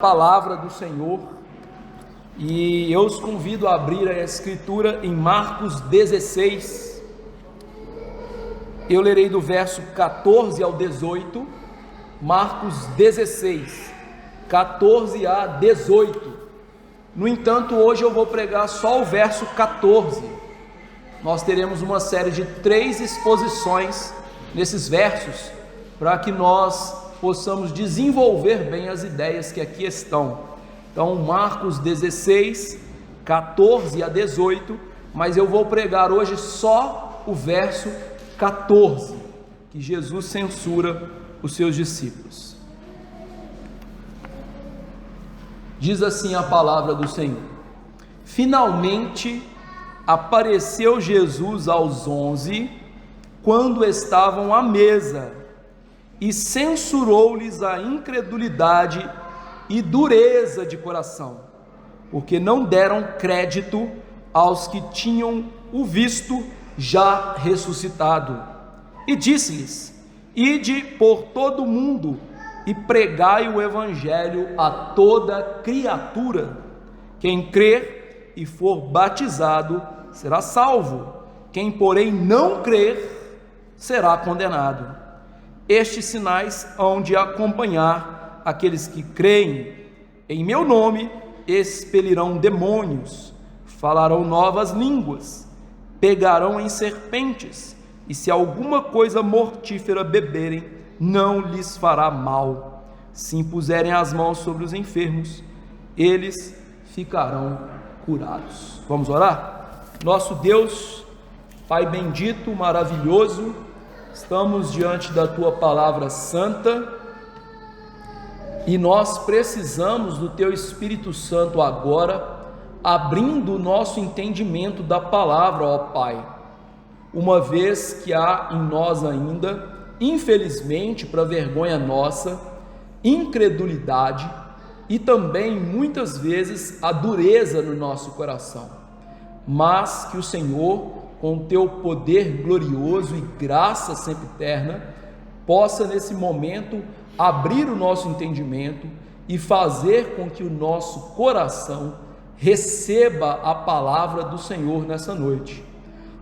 Palavra do Senhor, e eu os convido a abrir a Escritura em Marcos 16. Eu lerei do verso 14 ao 18, Marcos 16, 14 a 18. No entanto, hoje eu vou pregar só o verso 14. Nós teremos uma série de 3 exposições nesses versos, para que nós possamos desenvolver bem as ideias que aqui estão. Então, Marcos 16, 14 a 18, mas eu vou pregar hoje só o verso 14, que Jesus censura os seus discípulos. Diz assim a palavra do Senhor: Finalmente apareceu Jesus aos 11, quando estavam à mesa, e censurou-lhes a incredulidade e dureza de coração, porque não deram crédito aos que tinham o visto já ressuscitado. E disse-lhes: Ide por todo o mundo e pregai o evangelho a toda criatura. Quem crer e for batizado será salvo, quem porém não crer será condenado. Estes sinais hão de acompanhar aqueles que creem. Em meu nome expelirão demônios, falarão novas línguas, pegarão em serpentes, e se alguma coisa mortífera beberem, não lhes fará mal. Se impuserem as mãos sobre os enfermos, eles ficarão curados. Vamos orar? Nosso Deus, Pai bendito, maravilhoso, estamos diante da Tua Palavra Santa e nós precisamos do Teu Espírito Santo agora, abrindo o nosso entendimento da Palavra, ó Pai, uma vez que há em nós ainda, infelizmente, para vergonha nossa, incredulidade e também, muitas vezes, a dureza no nosso coração, mas que o Senhor, com o Teu poder glorioso e graça sempre eterna, possa nesse momento abrir o nosso entendimento e fazer com que o nosso coração receba a palavra do Senhor nessa noite,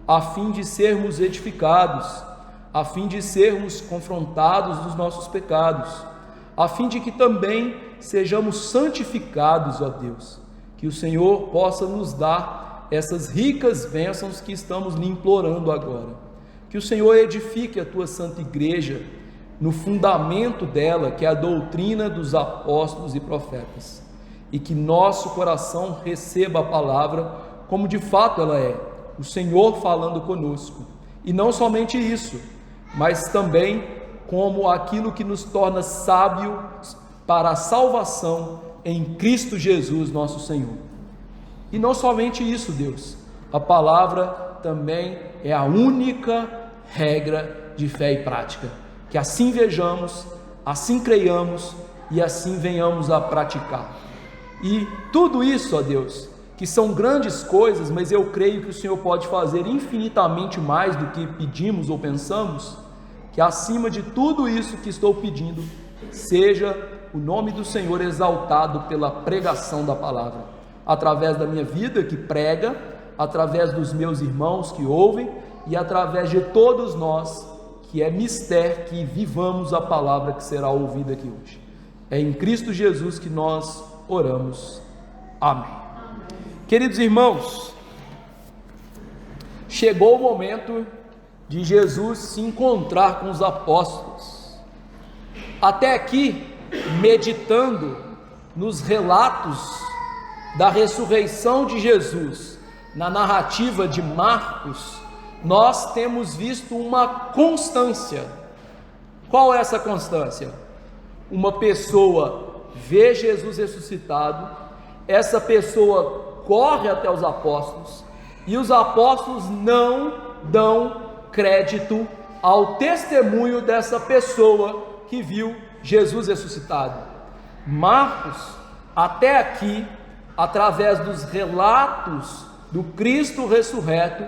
a fim de sermos edificados, a fim de sermos confrontados dos nossos pecados, a fim de que também sejamos santificados, ó Deus, que o Senhor possa nos dar essas ricas bênçãos que estamos lhe implorando agora. Que o Senhor edifique a Tua Santa Igreja no fundamento dela, que é a doutrina dos apóstolos e profetas, e que nosso coração receba a palavra como de fato ela é, o Senhor falando conosco, e não somente isso, mas também como aquilo que nos torna sábios para a salvação em Cristo Jesus nosso Senhor. E não somente isso, Deus, a palavra também é a única regra de fé e prática, que assim vejamos, assim creiamos e assim venhamos a praticar. E tudo isso, ó Deus, que são grandes coisas, mas eu creio que o Senhor pode fazer infinitamente mais do que pedimos ou pensamos, que acima de tudo isso que estou pedindo, seja o nome do Senhor exaltado pela pregação da palavra, através da minha vida que prega, através dos meus irmãos que ouvem e através de todos nós, que é mister que vivamos a palavra que será ouvida aqui hoje. É em Cristo Jesus que nós oramos. Amém. Queridos irmãos, chegou o momento de Jesus se encontrar com os apóstolos. Até aqui, meditando nos relatos da ressurreição de Jesus, na narrativa de Marcos, nós temos visto uma constância. Qual é essa constância? Uma pessoa vê Jesus ressuscitado, essa pessoa corre até os apóstolos, e os apóstolos não dão crédito ao testemunho dessa pessoa que viu Jesus ressuscitado. Marcos, até aqui, através dos relatos do Cristo ressurreto,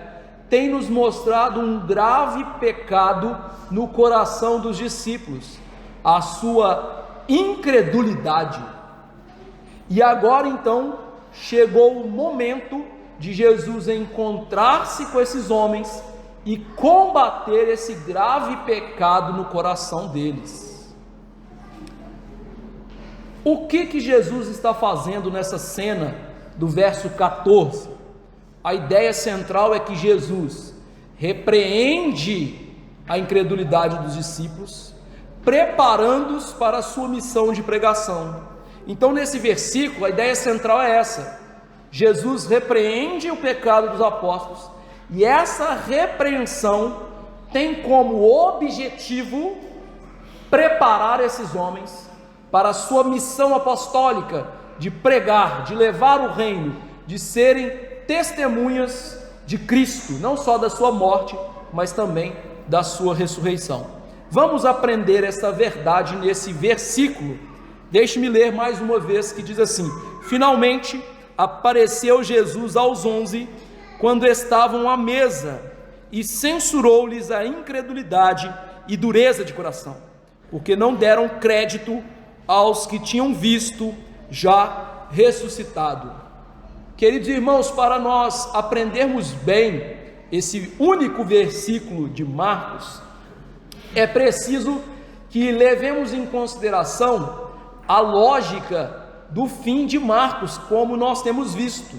tem nos mostrado um grave pecado no coração dos discípulos, a sua incredulidade. E agora então chegou o momento de Jesus encontrar-se com esses homens e combater esse grave pecado no coração deles. O que Jesus está fazendo nessa cena do verso 14? A ideia central é que Jesus repreende a incredulidade dos discípulos, preparando-os para a sua missão de pregação. Então, nesse versículo, a ideia central é essa: Jesus repreende o pecado dos apóstolos, e essa repreensão tem como objetivo preparar esses homens para a sua missão apostólica de pregar, de levar o reino, de serem testemunhas de Cristo, não só da sua morte, mas também da sua ressurreição. Vamos aprender essa verdade nesse versículo. Deixe-me ler mais uma vez, que diz assim: finalmente apareceu Jesus aos 11, quando estavam à mesa, e censurou-lhes a incredulidade e dureza de coração, porque não deram crédito aos que tinham visto já ressuscitado. Queridos irmãos, para nós aprendermos bem esse único versículo de Marcos, é preciso que levemos em consideração a lógica do fim de Marcos, como nós temos visto.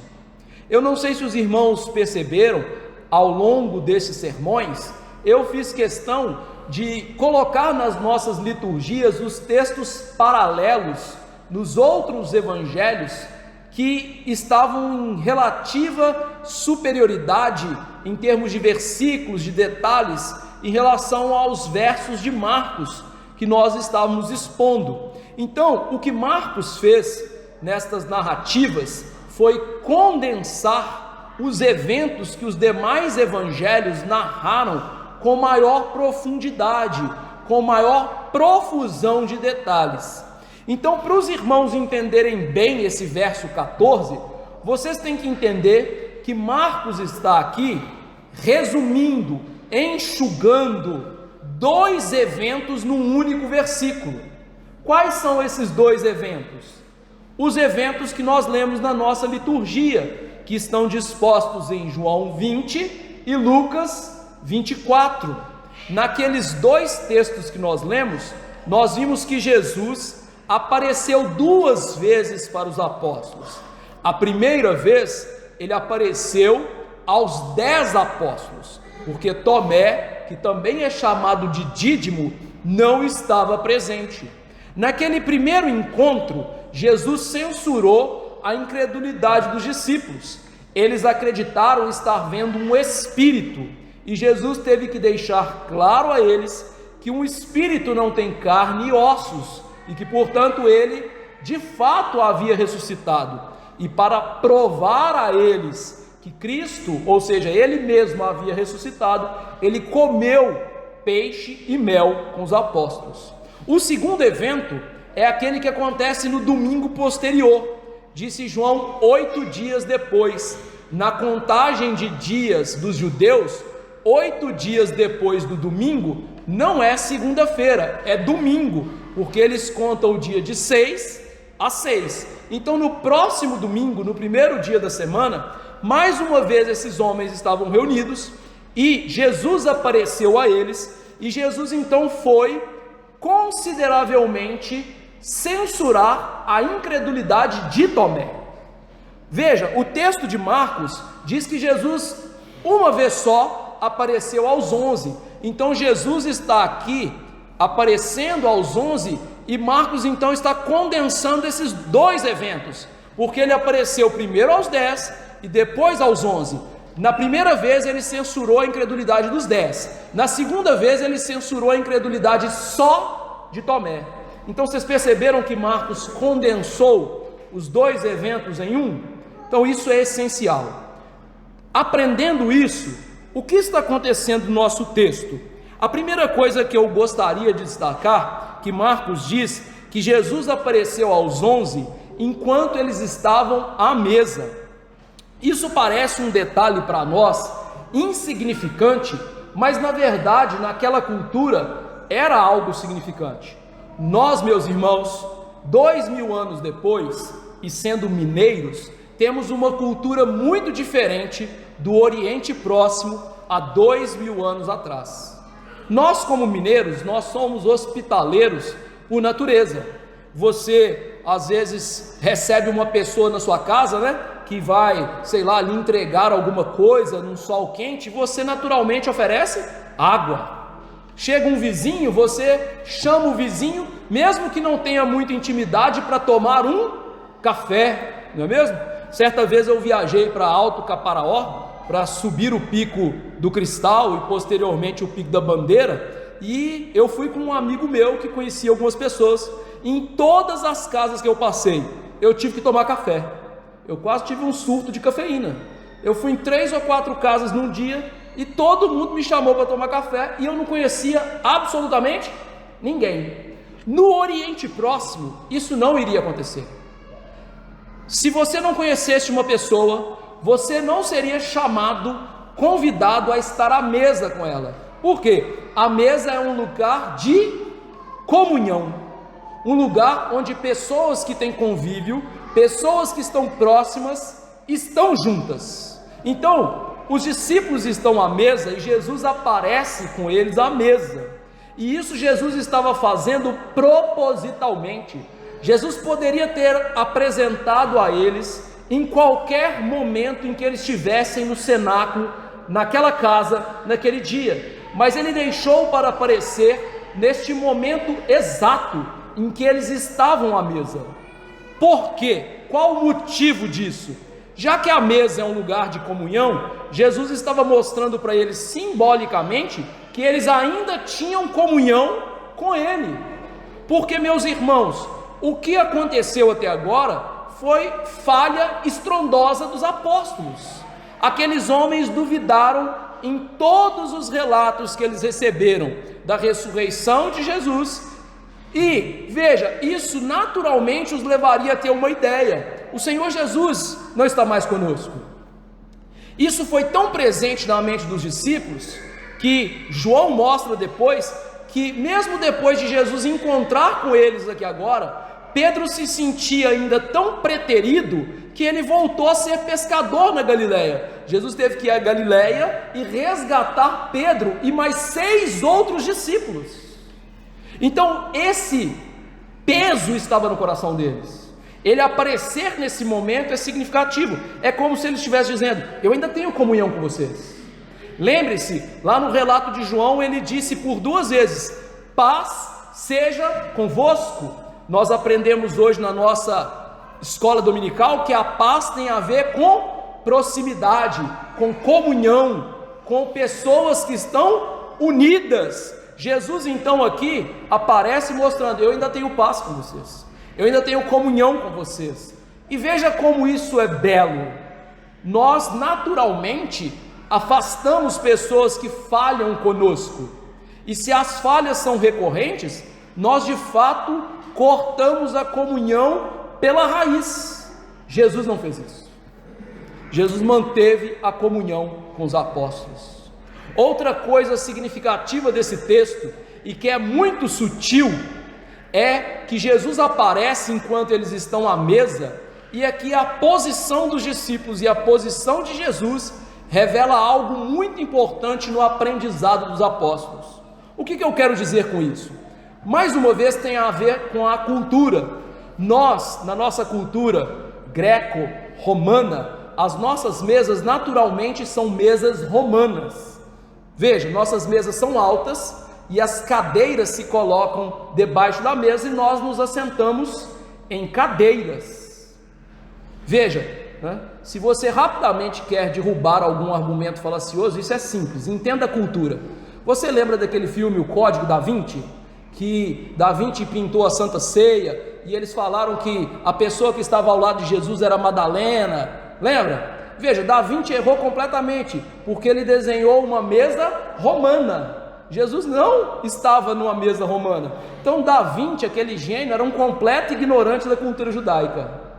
Eu não sei se os irmãos perceberam, ao longo desses sermões, eu fiz questão de colocar nas nossas liturgias os textos paralelos nos outros evangelhos que estavam em relativa superioridade em termos de versículos, de detalhes, em relação aos versos de Marcos que nós estávamos expondo. Então, o que Marcos fez nestas narrativas foi condensar os eventos que os demais evangelhos narraram com maior profundidade, com maior profusão de detalhes. Então, para os irmãos entenderem bem esse verso 14, vocês têm que entender que Marcos está aqui resumindo, enxugando dois eventos num único versículo. Quais são esses dois eventos? Os eventos que nós lemos na nossa liturgia, que estão dispostos em João 20 e Lucas 24. Naqueles dois textos que nós lemos, nós vimos que Jesus apareceu duas vezes para os apóstolos. A primeira vez, ele apareceu aos 10 apóstolos, porque Tomé, que também é chamado de Dídimo, não estava presente. Naquele primeiro encontro, Jesus censurou a incredulidade dos discípulos. Eles acreditaram estar vendo um espírito, e Jesus teve que deixar claro a eles que um espírito não tem carne e ossos, e que, portanto, ele de fato havia ressuscitado. E para provar a eles que Cristo, ou seja, ele mesmo havia ressuscitado, ele comeu peixe e mel com os apóstolos. O segundo evento é aquele que acontece no domingo posterior, disse João, 8 dias depois. Na contagem de dias dos judeus, 8 dias depois do domingo não é segunda-feira, é domingo, porque eles contam o dia de 6 a 6. Então, no próximo domingo, no primeiro dia da semana, mais uma vez esses homens estavam reunidos e Jesus apareceu a eles, e Jesus então foi consideravelmente censurar a incredulidade de Tomé. Veja, o texto de Marcos diz que Jesus uma vez só apareceu aos 11. Então Jesus está aqui aparecendo aos 11, e Marcos então está condensando esses dois eventos, porque ele apareceu primeiro aos 10 e depois aos 11. Na primeira vez ele censurou a incredulidade dos 10, na segunda vez ele censurou a incredulidade só de Tomé. Então vocês perceberam que Marcos condensou os dois eventos em um? Então isso é essencial. Aprendendo isso, o que está acontecendo no nosso texto? A primeira coisa que eu gostaria de destacar, que Marcos diz que Jesus apareceu aos 11 enquanto eles estavam à mesa. Isso parece um detalhe para nós insignificante, mas na verdade naquela cultura era algo significante. Nós, meus irmãos, 2000 anos depois, e sendo mineiros, temos uma cultura muito diferente do Oriente Próximo há 2000 anos atrás. Nós, como mineiros, nós somos hospitaleiros por natureza. Você, às vezes, recebe uma pessoa na sua casa, né, que vai, sei lá, lhe entregar alguma coisa num sol quente, você naturalmente oferece água. Chega um vizinho, você chama o vizinho, mesmo que não tenha muita intimidade, para tomar um café, não é mesmo? Certa vez eu viajei para Alto Caparaó, para subir o Pico do Cristal e posteriormente o Pico da Bandeira, e eu fui com um amigo meu que conhecia algumas pessoas. Em todas as casas que eu passei, eu tive que tomar café. Eu quase tive um surto de cafeína. Eu fui em 3 ou 4 casas num dia e todo mundo me chamou para tomar café e eu não conhecia absolutamente ninguém. No Oriente Próximo, isso não iria acontecer. Se você não conhecesse uma pessoa, você não seria chamado, convidado a estar à mesa com ela. Por quê? A mesa é um lugar de comunhão, um lugar onde pessoas que têm convívio, pessoas que estão próximas, estão juntas. Então, os discípulos estão à mesa e Jesus aparece com eles à mesa. E isso Jesus estava fazendo propositalmente. Jesus poderia ter apresentado a eles em qualquer momento em que eles estivessem no cenáculo, naquela casa, naquele dia, mas ele deixou para aparecer neste momento exato em que eles estavam à mesa. Por quê? Qual o motivo disso? Já que a mesa é um lugar de comunhão, Jesus estava mostrando para eles simbolicamente que eles ainda tinham comunhão com ele. Porque, meus irmãos, o que aconteceu até agora foi falha estrondosa dos apóstolos. Aqueles homens duvidaram em todos os relatos que eles receberam da ressurreição de Jesus. E veja, isso naturalmente os levaria a ter uma ideia: o Senhor Jesus não está mais conosco. Isso foi tão presente na mente dos discípulos que João mostra depois que, mesmo depois de Jesus encontrar com eles aqui agora, Pedro se sentia ainda tão preterido que ele voltou a ser pescador na Galileia. Jesus teve que ir à Galileia e resgatar Pedro e mais 6 outros discípulos. Então esse peso estava no coração deles. Ele aparecer nesse momento é significativo. É como se ele estivesse dizendo: eu ainda tenho comunhão com vocês. Lembre-se, lá no relato de João ele disse por 2 vezes: paz seja convosco. Nós aprendemos hoje na nossa escola dominical que a paz tem a ver com proximidade, com comunhão, com pessoas que estão unidas. Jesus então aqui aparece mostrando: eu ainda tenho paz com vocês, eu ainda tenho comunhão com vocês. E veja como isso é belo. Nós naturalmente afastamos pessoas que falham conosco, e se as falhas são recorrentes, nós de fato cortamos a comunhão pela raiz. Jesus não fez isso. Jesus manteve a comunhão com os apóstolos. Outra coisa significativa desse texto, e que é muito sutil, é que Jesus aparece enquanto eles estão à mesa, e aqui a posição dos discípulos e a posição de Jesus revela algo muito importante no aprendizado dos apóstolos. O que eu quero dizer com isso? Mais uma vez tem a ver com a cultura. Nós, na nossa cultura greco-romana, as nossas mesas naturalmente são mesas romanas. Veja, nossas mesas são altas e as cadeiras se colocam debaixo da mesa e nós nos assentamos em cadeiras. Veja, né? Se você rapidamente quer derrubar algum argumento falacioso, isso é simples, entenda a cultura. Você lembra daquele filme O Código da Vinci? Que Da Vinci pintou a Santa Ceia e eles falaram que a pessoa que estava ao lado de Jesus era Madalena, lembra? Veja, Da Vinci errou completamente, porque ele desenhou uma mesa romana. Jesus não estava numa mesa romana. Então Da Vinci, aquele gênio, era um completo ignorante da cultura judaica.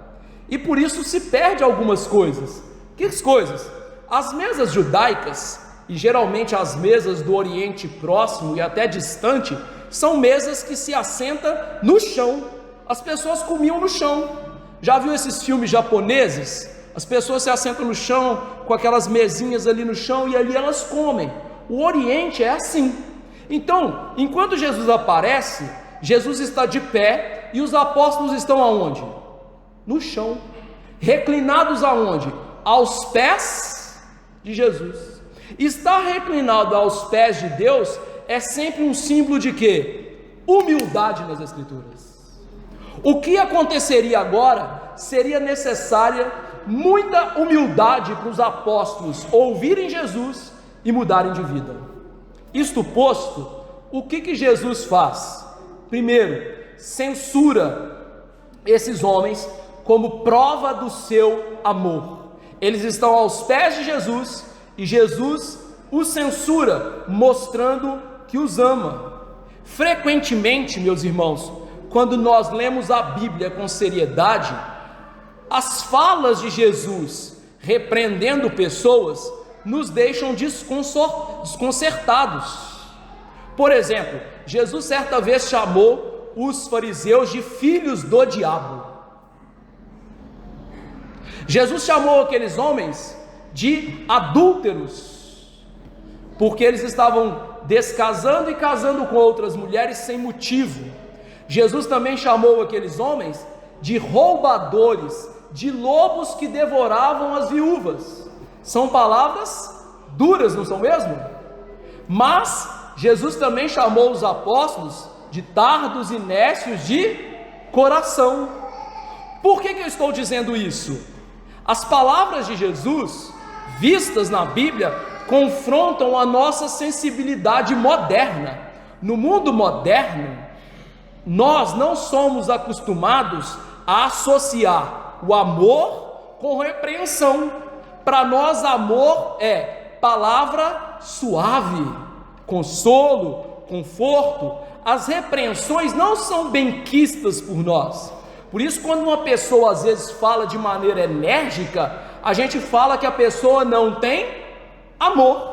E por isso se perde algumas coisas. Que coisas? As mesas judaicas, e geralmente as mesas do Oriente Próximo e até distante, são mesas que se assentam no chão. As pessoas comiam no chão. Já viu esses filmes japoneses? As pessoas se assentam no chão, com aquelas mesinhas ali no chão, e ali elas comem. O Oriente é assim. Então, enquanto Jesus aparece, Jesus está de pé, e os apóstolos estão aonde? No chão. Reclinados aonde? Aos pés de Jesus. Estar reclinado aos pés de Deus é sempre um símbolo de quê? Humildade nas Escrituras. O que aconteceria agora? Seria necessária muita humildade para os apóstolos ouvirem Jesus e mudarem de vida. Isto posto, o que Jesus faz? Primeiro, censura esses homens como prova do seu amor. Eles estão aos pés de Jesus e Jesus os censura, mostrando que os ama. Frequentemente, meus irmãos, quando nós lemos a Bíblia com seriedade, as falas de Jesus repreendendo pessoas nos deixam desconcertados. Por exemplo, Jesus certa vez chamou os fariseus de filhos do diabo. Jesus chamou aqueles homens de adúlteros, porque eles estavam descasando e casando com outras mulheres sem motivo. Jesus também chamou aqueles homens de roubadores, de lobos que devoravam as viúvas. São palavras duras, não são mesmo? Mas Jesus também chamou os apóstolos de tardos e nécios de coração. Por que eu estou dizendo isso? As palavras de Jesus, vistas na Bíblia, confrontam a nossa sensibilidade moderna. No mundo moderno, nós não somos acostumados a associar o amor com repreensão. Para nós, amor é palavra suave, consolo, conforto. As repreensões não são benquistas por nós. Por isso, quando uma pessoa às vezes fala de maneira enérgica, a gente fala que a pessoa não tem amor.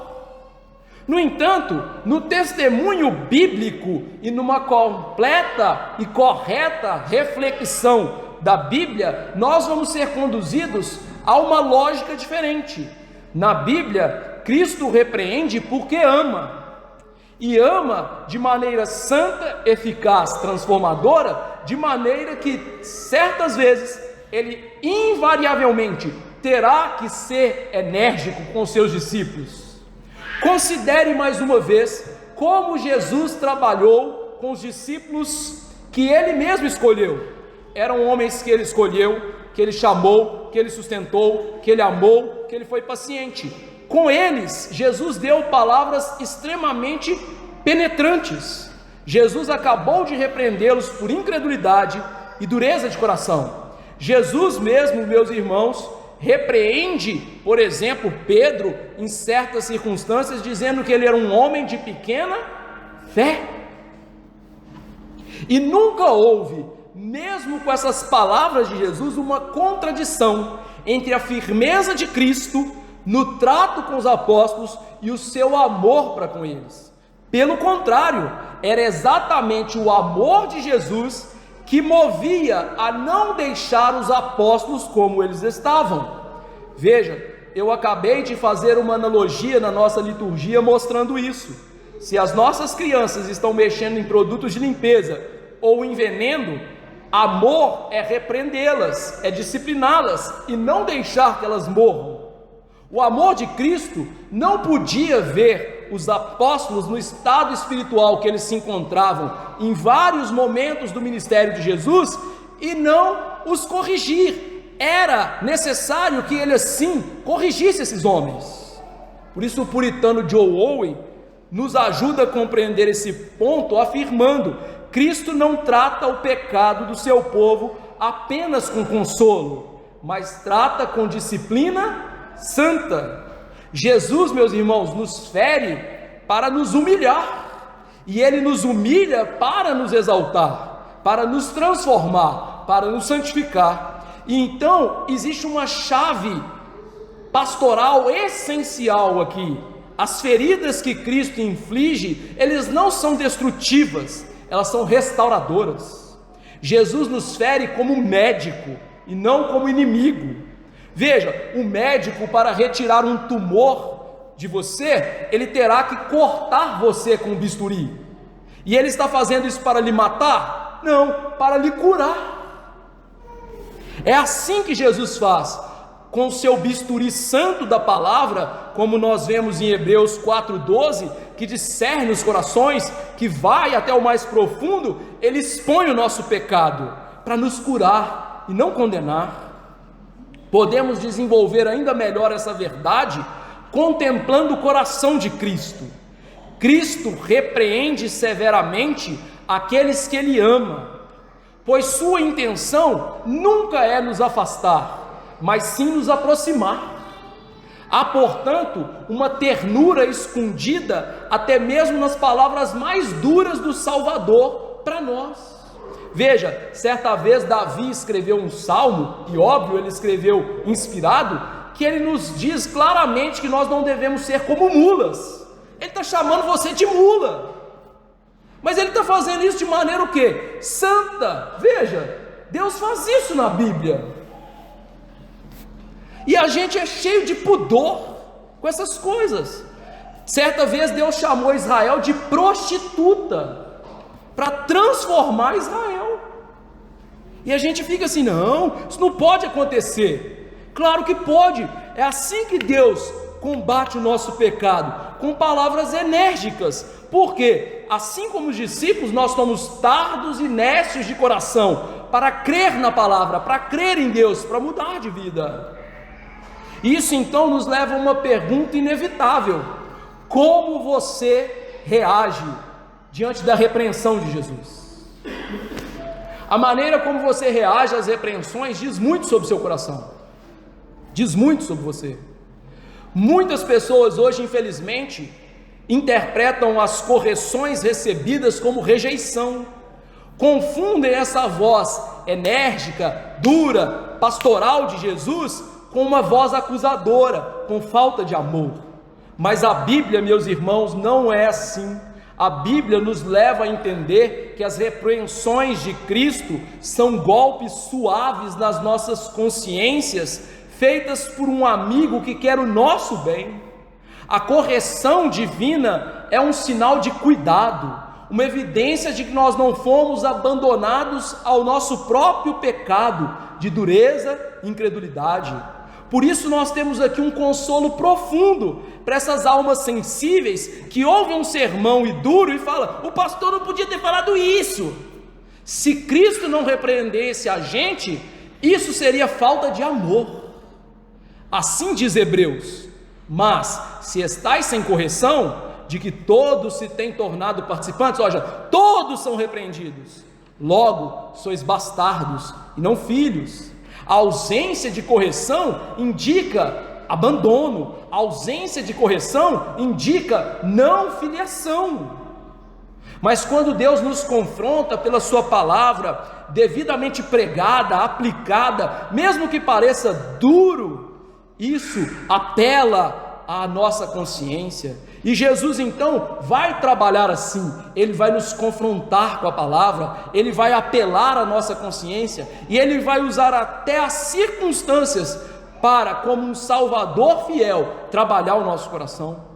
No entanto, no testemunho bíblico e numa completa e correta reflexão da Bíblia, nós vamos ser conduzidos a uma lógica diferente. Na Bíblia, Cristo repreende porque ama. E ama de maneira santa, eficaz, transformadora, de maneira que certas vezes ele invariavelmente terá que ser enérgico com seus discípulos. Considere mais uma vez como Jesus trabalhou com os discípulos que ele mesmo escolheu. Eram homens que ele escolheu, que ele chamou, que ele sustentou, que ele amou, que ele foi paciente. Com eles, Jesus deu palavras extremamente penetrantes. Jesus acabou de repreendê-los por incredulidade e dureza de coração. Jesus mesmo, meus irmãos, repreende, por exemplo, Pedro, em certas circunstâncias, dizendo que ele era um homem de pequena fé. E nunca houve, mesmo com essas palavras de Jesus, uma contradição entre a firmeza de Cristo no trato com os apóstolos e o seu amor para com eles. Pelo contrário, era exatamente o amor de Jesus que movia a não deixar os apóstolos como eles estavam. Veja, eu acabei de fazer uma analogia na nossa liturgia mostrando isso. Se as nossas crianças estão mexendo em produtos de limpeza ou em veneno, amor é repreendê-las, é discipliná-las e não deixar que elas morram. O amor de Cristo não podia ver os apóstolos no estado espiritual que eles se encontravam em vários momentos do ministério de Jesus e não os corrigir. Era necessário que ele assim corrigisse esses homens. Por isso o puritano Joe Owen nos ajuda a compreender esse ponto afirmando: Cristo não trata o pecado do seu povo apenas com consolo, mas trata com disciplina santa. Jesus, meus irmãos, nos fere para nos humilhar, e ele nos humilha para nos exaltar, para nos transformar, para nos santificar. E então existe uma chave pastoral essencial aqui. As feridas que Cristo inflige, elas não são destrutivas, elas são restauradoras. Jesus nos fere como médico, e não como inimigo. Veja, o médico, para retirar um tumor de você, ele terá que cortar você com um bisturi. E ele está fazendo isso para lhe matar? Não, para lhe curar. É assim que Jesus faz, com o seu bisturi santo da palavra, como nós vemos em Hebreus 4:12, que discerne os corações, que vai até o mais profundo. Ele expõe o nosso pecado, para nos curar e não condenar. Podemos desenvolver ainda melhor essa verdade, contemplando o coração de Cristo. Cristo repreende severamente aqueles que Ele ama, pois sua intenção nunca é nos afastar, mas sim nos aproximar. Há, portanto, uma ternura escondida até mesmo nas palavras mais duras do Salvador para nós. Veja, certa vez Davi escreveu um salmo, e óbvio, ele escreveu inspirado, que ele nos diz claramente que nós não devemos ser como mulas. Ele está chamando você de mula, mas ele está fazendo isso de maneira o quê? Santa. Veja, Deus faz isso na Bíblia, e a gente é cheio de pudor com essas coisas. Certa vez Deus chamou Israel de prostituta, para transformar Israel, e a gente fica assim: não, isso não pode acontecer. Claro que pode. É assim que Deus combate o nosso pecado, com palavras enérgicas. Porque assim como os discípulos, nós somos tardos e nécios de coração para crer na palavra, para crer em Deus, para mudar de vida. Isso então nos leva a uma pergunta inevitável: como você reage diante da repreensão de Jesus? A maneira como você reage às repreensões diz muito sobre o seu coração, diz muito sobre você. Muitas pessoas hoje, infelizmente, interpretam as correções recebidas como rejeição, confundem essa voz enérgica, dura, pastoral de Jesus com uma voz acusadora, com falta de amor. Mas a Bíblia, meus irmãos, não é assim. A Bíblia nos leva a entender que as repreensões de Cristo são golpes suaves nas nossas consciências, feitas por um amigo que quer o nosso bem. A correção divina é um sinal de cuidado, uma evidência de que nós não fomos abandonados ao nosso próprio pecado de dureza e incredulidade. Por isso nós temos aqui um consolo profundo para essas almas sensíveis que ouvem um sermão e duro e falam: o pastor não podia ter falado isso. Se Cristo não repreendesse a gente, isso seria falta de amor. Assim diz Hebreus: mas se estáis sem correção, de que todos se têm tornado participantes, ou seja, todos são repreendidos, logo sois bastardos e não filhos. A ausência de correção indica abandono, a ausência de correção indica não filiação. Mas quando Deus nos confronta pela sua palavra, devidamente pregada, aplicada, mesmo que pareça duro, isso apela à nossa consciência. E Jesus então vai trabalhar assim, Ele vai nos confrontar com a palavra, Ele vai apelar à nossa consciência, e Ele vai usar até as circunstâncias para, como um Salvador fiel, trabalhar o nosso coração.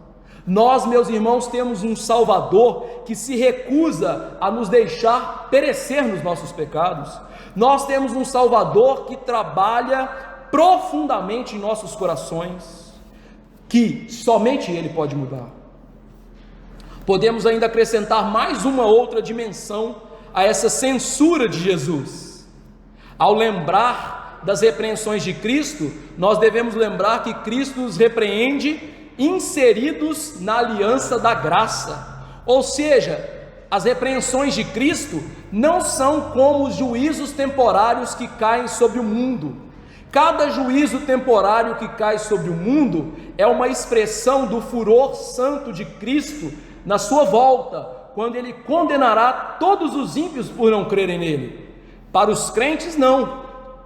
Nós, meus irmãos, temos um Salvador que se recusa a nos deixar perecer nos nossos pecados. Nós temos um Salvador que trabalha profundamente em nossos corações, que somente Ele pode mudar. Podemos ainda acrescentar mais uma outra dimensão a essa censura de Jesus. Ao lembrar das repreensões de Cristo, nós devemos lembrar que Cristo nos repreende inseridos na aliança da graça. Ou seja, as repreensões de Cristo não são como os juízos temporários que caem sobre o mundo. Cada juízo temporário que cai sobre o mundo é uma expressão do furor santo de Cristo na sua volta, quando Ele condenará todos os ímpios por não crerem nele. Para os crentes, não.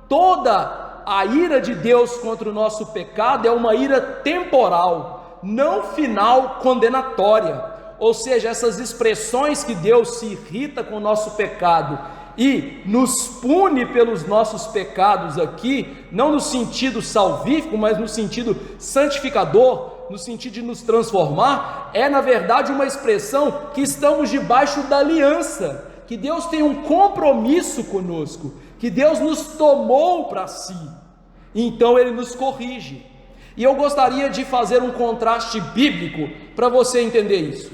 Toda a ira de Deus contra o nosso pecado é uma ira temporal, não final condenatória. Ou seja, essas expressões que Deus se irrita com o nosso pecado e nos pune pelos nossos pecados aqui, não no sentido salvífico, mas no sentido santificador, no sentido de nos transformar, é na verdade uma expressão que estamos debaixo da aliança, que Deus tem um compromisso conosco, que Deus nos tomou para si, então Ele nos corrige. E eu gostaria de fazer um contraste bíblico para você entender isso.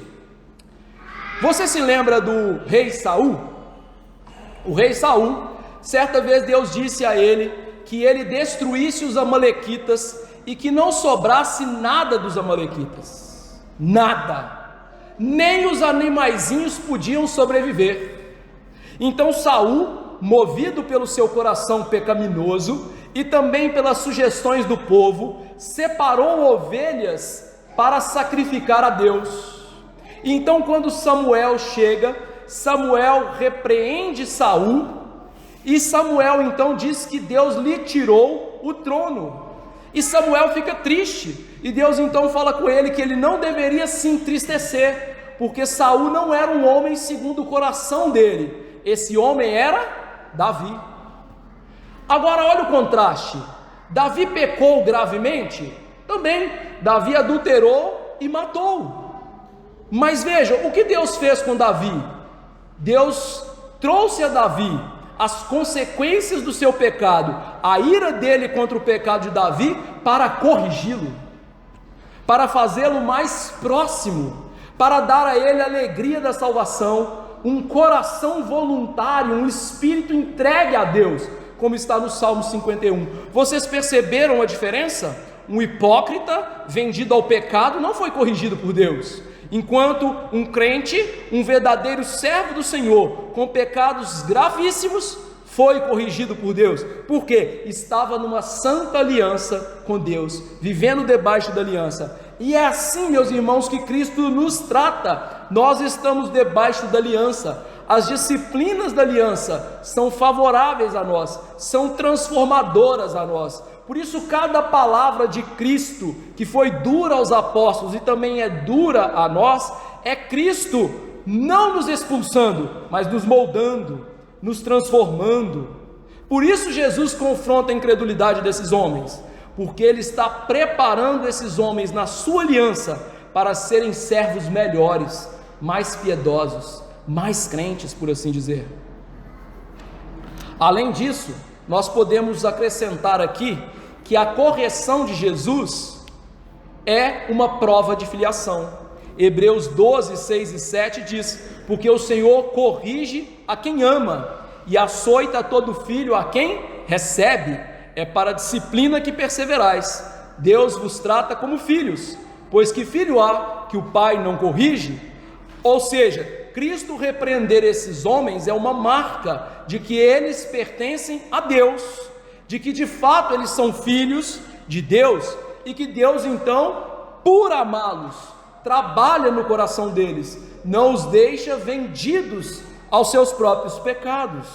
Você se lembra do rei Saul? O rei Saul, certa vez Deus disse a ele que ele destruísse os amalequitas e que não sobrasse nada dos amalequitas, nada, nem os animaizinhos podiam sobreviver. Então Saul, movido pelo seu coração pecaminoso e também pelas sugestões do povo, separou ovelhas para sacrificar a Deus. Então quando Samuel chega, Samuel repreende Saul, e Samuel então diz que Deus lhe tirou o trono, e Samuel fica triste, e Deus então fala com ele que ele não deveria se entristecer, porque Saul não era um homem segundo o coração dele, esse homem era Davi. Agora olha o contraste, Davi pecou gravemente? Também, Davi adulterou e matou, mas veja, o que Deus fez com Davi? Deus trouxe a Davi as consequências do seu pecado, a ira dele contra o pecado de Davi, para corrigi-lo, para fazê-lo mais próximo, para dar a ele a alegria da salvação, um coração voluntário, um espírito entregue a Deus, como está no Salmo 51. Vocês perceberam a diferença? Um hipócrita vendido ao pecado não foi corrigido por Deus, enquanto um crente, um verdadeiro servo do Senhor, com pecados gravíssimos, foi corrigido por Deus, porque estava numa santa aliança com Deus, vivendo debaixo da aliança. E é assim, meus irmãos, que Cristo nos trata. Nós estamos debaixo da aliança. As disciplinas da aliança são favoráveis a nós, são transformadoras a nós. Por isso cada palavra de Cristo, que foi dura aos apóstolos e também é dura a nós, é Cristo não nos expulsando, mas nos moldando, nos transformando. Por isso Jesus confronta a incredulidade desses homens, porque Ele está preparando esses homens na sua aliança para serem servos melhores, mais piedosos, mais crentes, por assim dizer. Além disso, nós podemos acrescentar aqui que a correção de Jesus é uma prova de filiação. Hebreus 12, 6 e 7 diz: porque o Senhor corrige a quem ama e açoita todo filho a quem recebe, é para a disciplina que perseverais. Deus vos trata como filhos, pois que filho há que o pai não corrige? Ou seja, Cristo repreender esses homens é uma marca de que eles pertencem a Deus, de que de fato eles são filhos de Deus, e que Deus então, por amá-los, trabalha no coração deles, não os deixa vendidos aos seus próprios pecados.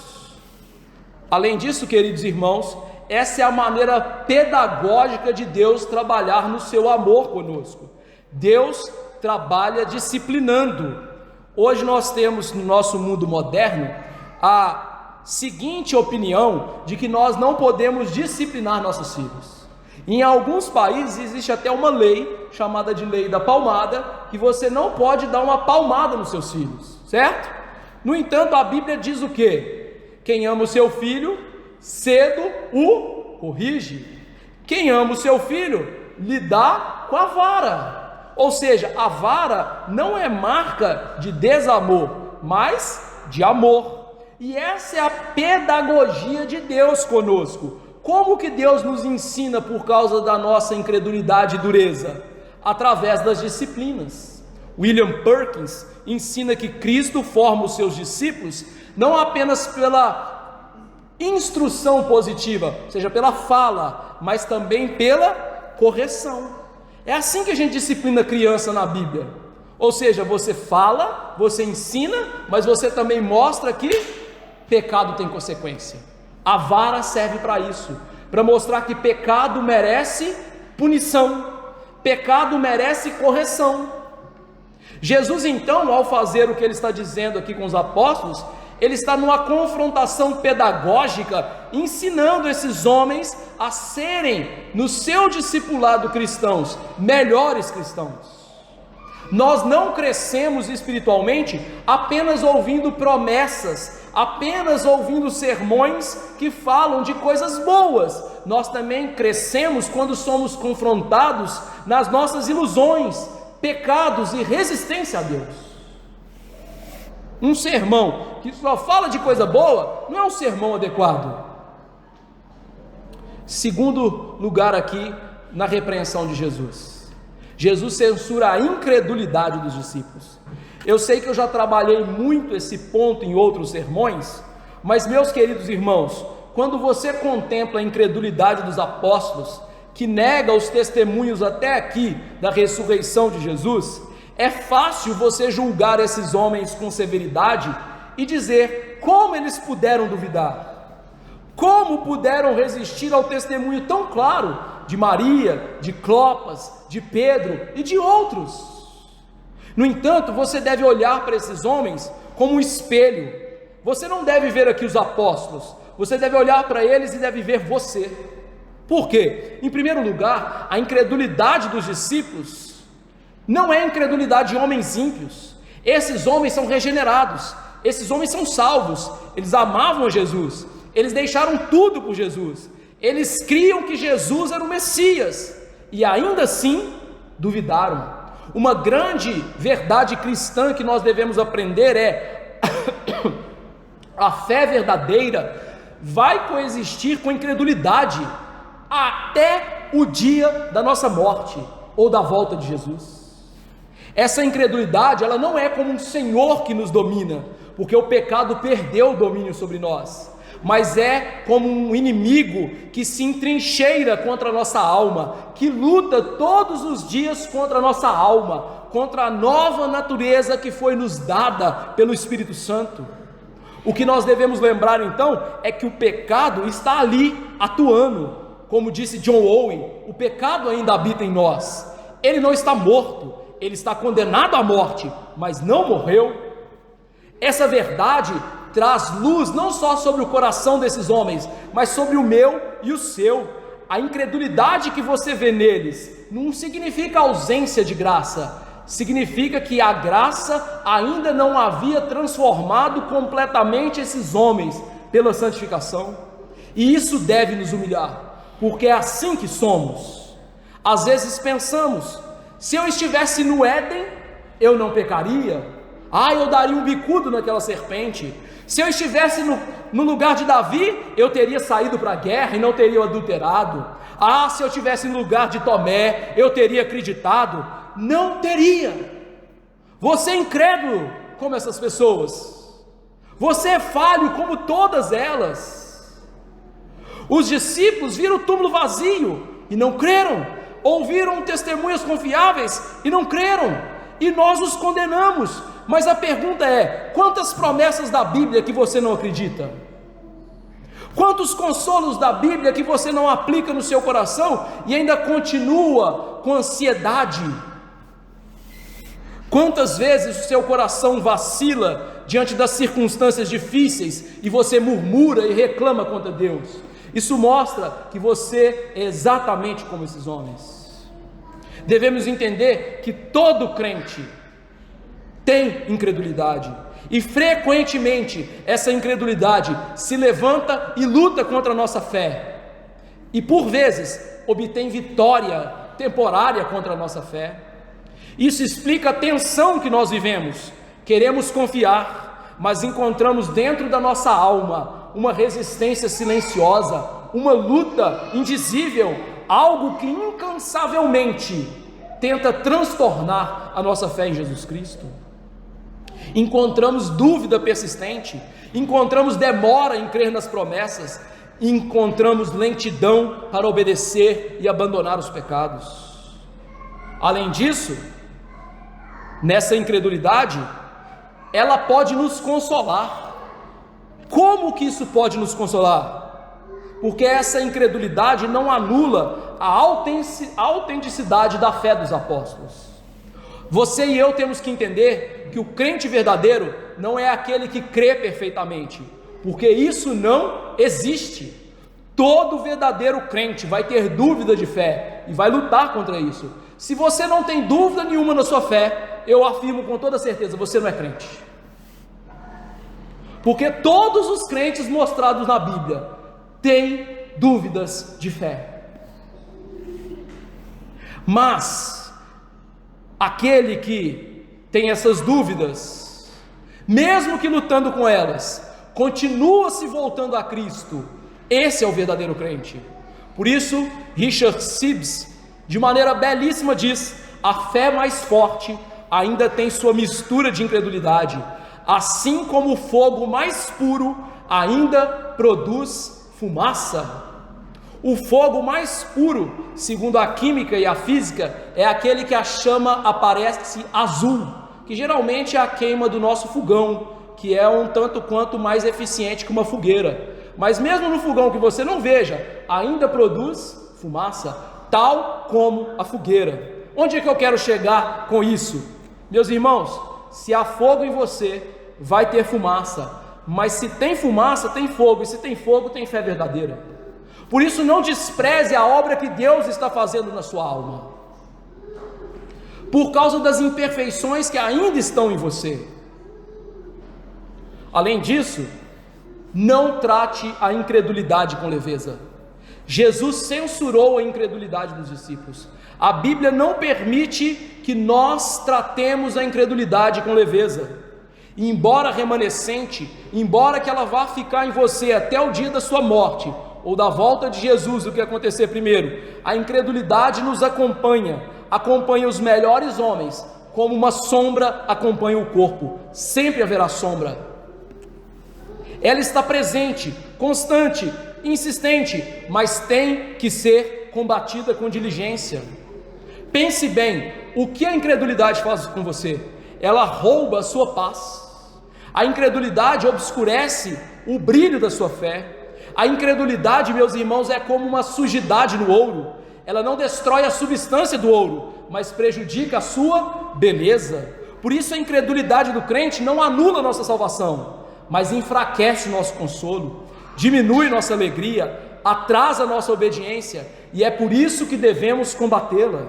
Além disso, queridos irmãos, essa é a maneira pedagógica de Deus trabalhar no seu amor conosco. Deus trabalha disciplinando. Hoje nós temos no nosso mundo moderno a seguinte opinião de que nós não podemos disciplinar nossos filhos. Em alguns países existe até uma lei chamada de lei da palmada, que você não pode dar uma palmada nos seus filhos, certo? No entanto, a Bíblia diz o quê? Quem ama o seu filho, cedo o corrige. Quem ama o seu filho, lhe dá com a vara. Ou seja, a vara não é marca de desamor, mas de amor. E essa é a pedagogia de Deus conosco. Como que Deus nos ensina por causa da nossa incredulidade e dureza? Através das disciplinas. William Perkins ensina que Cristo forma os seus discípulos não apenas pela instrução positiva, ou seja, pela fala, mas também pela correção. É assim que a gente disciplina criança na Bíblia. Ou seja, você fala, você ensina, mas você também mostra que pecado tem consequência. A vara serve para isso, para mostrar que pecado merece punição, pecado merece correção. Jesus então, ao fazer o que ele está dizendo aqui com os apóstolos, ele está numa confrontação pedagógica, ensinando esses homens a serem, no seu discipulado cristãos, melhores cristãos. Nós não crescemos espiritualmente apenas ouvindo promessas, apenas ouvindo sermões que falam de coisas boas. Nós também crescemos quando somos confrontados nas nossas ilusões, pecados e resistência a Deus. Um sermão que só fala de coisa boa não é um sermão adequado. Segundo lugar aqui na repreensão de Jesus, Jesus censura a incredulidade dos discípulos. Eu sei que eu já trabalhei muito esse ponto em outros sermões, mas meus queridos irmãos, quando você contempla a incredulidade dos apóstolos, que nega os testemunhos até aqui da ressurreição de Jesus, é fácil você julgar esses homens com severidade e dizer como eles puderam duvidar, como puderam resistir ao testemunho tão claro de Maria, de Clopas, de Pedro e de outros. No entanto, você deve olhar para esses homens como um espelho. Você não deve ver aqui os apóstolos, você deve olhar para eles e deve ver você. Por quê? Em primeiro lugar, a incredulidade dos discípulos não é a incredulidade de homens ímpios. Esses homens são regenerados, esses homens são salvos, eles amavam a Jesus, eles deixaram tudo por Jesus, eles criam que Jesus era o Messias, e ainda assim duvidaram. Uma grande verdade cristã que nós devemos aprender é a fé verdadeira vai coexistir com a incredulidade até o dia da nossa morte ou da volta de Jesus. Essa incredulidade, ela não é como um senhor que nos domina, porque o pecado perdeu o domínio sobre nós, mas é como um inimigo que se entrincheira contra a nossa alma, que luta todos os dias contra a nossa alma, contra a nova natureza que foi nos dada pelo Espírito Santo. O que nós devemos lembrar então é que o pecado está ali atuando, como disse John Owen, o pecado ainda habita em nós, ele não está morto, ele está condenado à morte, mas não morreu. Essa verdade traz luz não só sobre o coração desses homens, mas sobre o meu e o seu. A incredulidade que você vê neles não significa ausência de graça, significa que a graça ainda não havia transformado completamente esses homens pela santificação, e isso deve nos humilhar, porque é assim que somos. Às vezes pensamos, se eu estivesse no Éden, eu não pecaria, eu daria um bicudo naquela serpente. Se eu estivesse no lugar de Davi, eu teria saído para a guerra e não teria adulterado. Se eu estivesse no lugar de Tomé, eu teria acreditado. Não teria. Você é incrédulo como essas pessoas, você é falho como todas elas. Os discípulos viram o túmulo vazio e não creram, ouviram testemunhas confiáveis e não creram, e nós os condenamos. Mas a pergunta é: quantas promessas da Bíblia que você não acredita? Quantos consolos da Bíblia que você não aplica no seu coração e ainda continua com ansiedade? Quantas vezes o seu coração vacila diante das circunstâncias difíceis e você murmura e reclama contra Deus? Isso mostra que você é exatamente como esses homens. Devemos entender que todo crente tem incredulidade, e frequentemente essa incredulidade se levanta e luta contra a nossa fé, e por vezes obtém vitória temporária contra a nossa fé. Isso explica a tensão que nós vivemos. Queremos confiar, mas encontramos dentro da nossa alma uma resistência silenciosa, uma luta indizível, algo que incansavelmente tenta transtornar a nossa fé em Jesus Cristo. Encontramos dúvida persistente, encontramos demora em crer nas promessas, encontramos lentidão para obedecer e abandonar os pecados. Além disso, nessa incredulidade, ela pode nos consolar. Como que isso pode nos consolar? Porque essa incredulidade não anula a autenticidade da fé dos apóstolos. Você e eu temos que entender que o crente verdadeiro não é aquele que crê perfeitamente, porque isso não existe. Todo verdadeiro crente vai ter dúvida de fé e vai lutar contra isso. Se você não tem dúvida nenhuma na sua fé, eu afirmo com toda certeza, você não é crente. Porque todos os crentes mostrados na Bíblia têm dúvidas de fé. Mas aquele que tem essas dúvidas, mesmo que lutando com elas, continua se voltando a Cristo, esse é o verdadeiro crente. Por isso, Richard Sibbes, de maneira belíssima, diz: a fé mais forte ainda tem sua mistura de incredulidade, assim como o fogo mais puro ainda produz fumaça. O fogo mais puro, segundo a química e a física, é aquele que a chama aparece azul, que geralmente é a queima do nosso fogão, que é um tanto quanto mais eficiente que uma fogueira. Mas mesmo no fogão que você não veja, ainda produz fumaça, tal como a fogueira. Onde é que eu quero chegar com isso? Meus irmãos, se há fogo em você, vai ter fumaça, mas se tem fumaça, tem fogo, e se tem fogo, tem fé verdadeira. Por isso não despreze a obra que Deus está fazendo na sua alma, por causa das imperfeições que ainda estão em você. Além disso, não trate a incredulidade com leveza. Jesus censurou a incredulidade dos discípulos. A Bíblia não permite que nós tratemos a incredulidade com leveza. E embora remanescente, embora que ela vá ficar em você até o dia da sua morte, ou da volta de Jesus, o que acontecer primeiro, a incredulidade nos acompanha os melhores homens, como uma sombra acompanha o corpo, sempre haverá sombra. Ela está presente, constante, insistente, mas tem que ser combatida com diligência. Pense bem, o que a incredulidade faz com você? Ela rouba a sua paz. A incredulidade obscurece o brilho da sua fé. A incredulidade, meus irmãos, é como uma sujidade no ouro. Ela não destrói a substância do ouro, mas prejudica a sua beleza. Por isso a incredulidade do crente não anula a nossa salvação, mas enfraquece o nosso consolo, diminui nossa alegria, atrasa a nossa obediência, e é por isso que devemos combatê-la.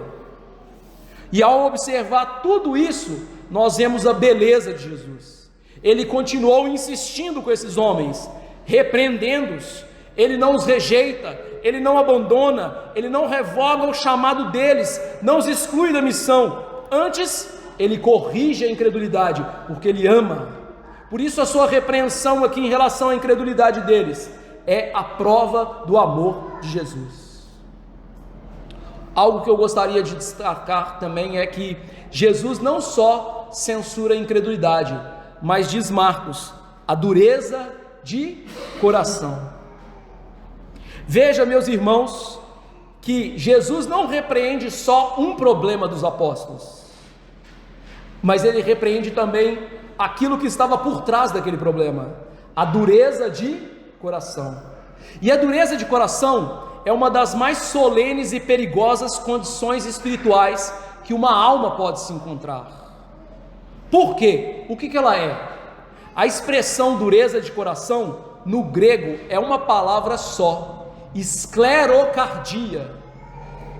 E ao observar tudo isso, nós vemos a beleza de Jesus. Ele continuou insistindo com esses homens, repreendendo-os. Ele não os rejeita, ele não abandona, ele não revoga o chamado deles, não os exclui da missão. Antes, ele corrige a incredulidade, porque ele ama. Por isso a sua repreensão aqui em relação à incredulidade deles é a prova do amor de Jesus. Algo que eu gostaria de destacar também é que Jesus não só censura a incredulidade, mas diz Marcos, a dureza de coração. Veja, meus irmãos, que Jesus não repreende só um problema dos apóstolos, mas ele repreende também aquilo que estava por trás daquele problema, a dureza de coração. E a dureza de coração é uma das mais solenes e perigosas condições espirituais que uma alma pode se encontrar. Por quê? O que ela é? A expressão dureza de coração, no grego, é uma palavra só, esclerocardia.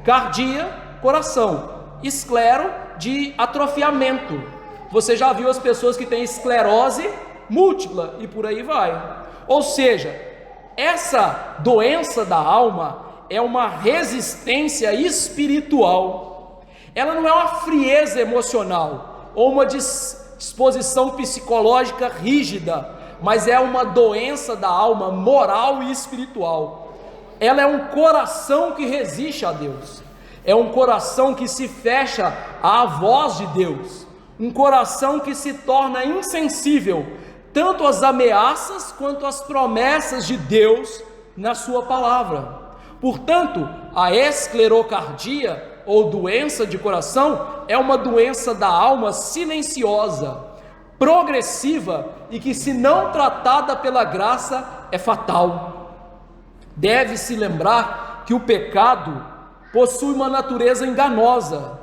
Cardia, coração. Esclero, de atrofiamento. Você já viu as pessoas que têm esclerose múltipla e por aí vai. Ou seja, essa doença da alma é uma resistência espiritual. Ela não é uma frieza emocional ou uma disposição psicológica rígida, mas é uma doença da alma moral e espiritual. Ela é um coração que resiste a Deus, é um coração que se fecha à voz de Deus, um coração que se torna insensível tanto às ameaças quanto às promessas de Deus na sua palavra. Portanto, a esclerocardia ou doença de coração é uma doença da alma silenciosa, progressiva e que, se não tratada pela graça, é fatal. Deve-se lembrar que o pecado possui uma natureza enganosa.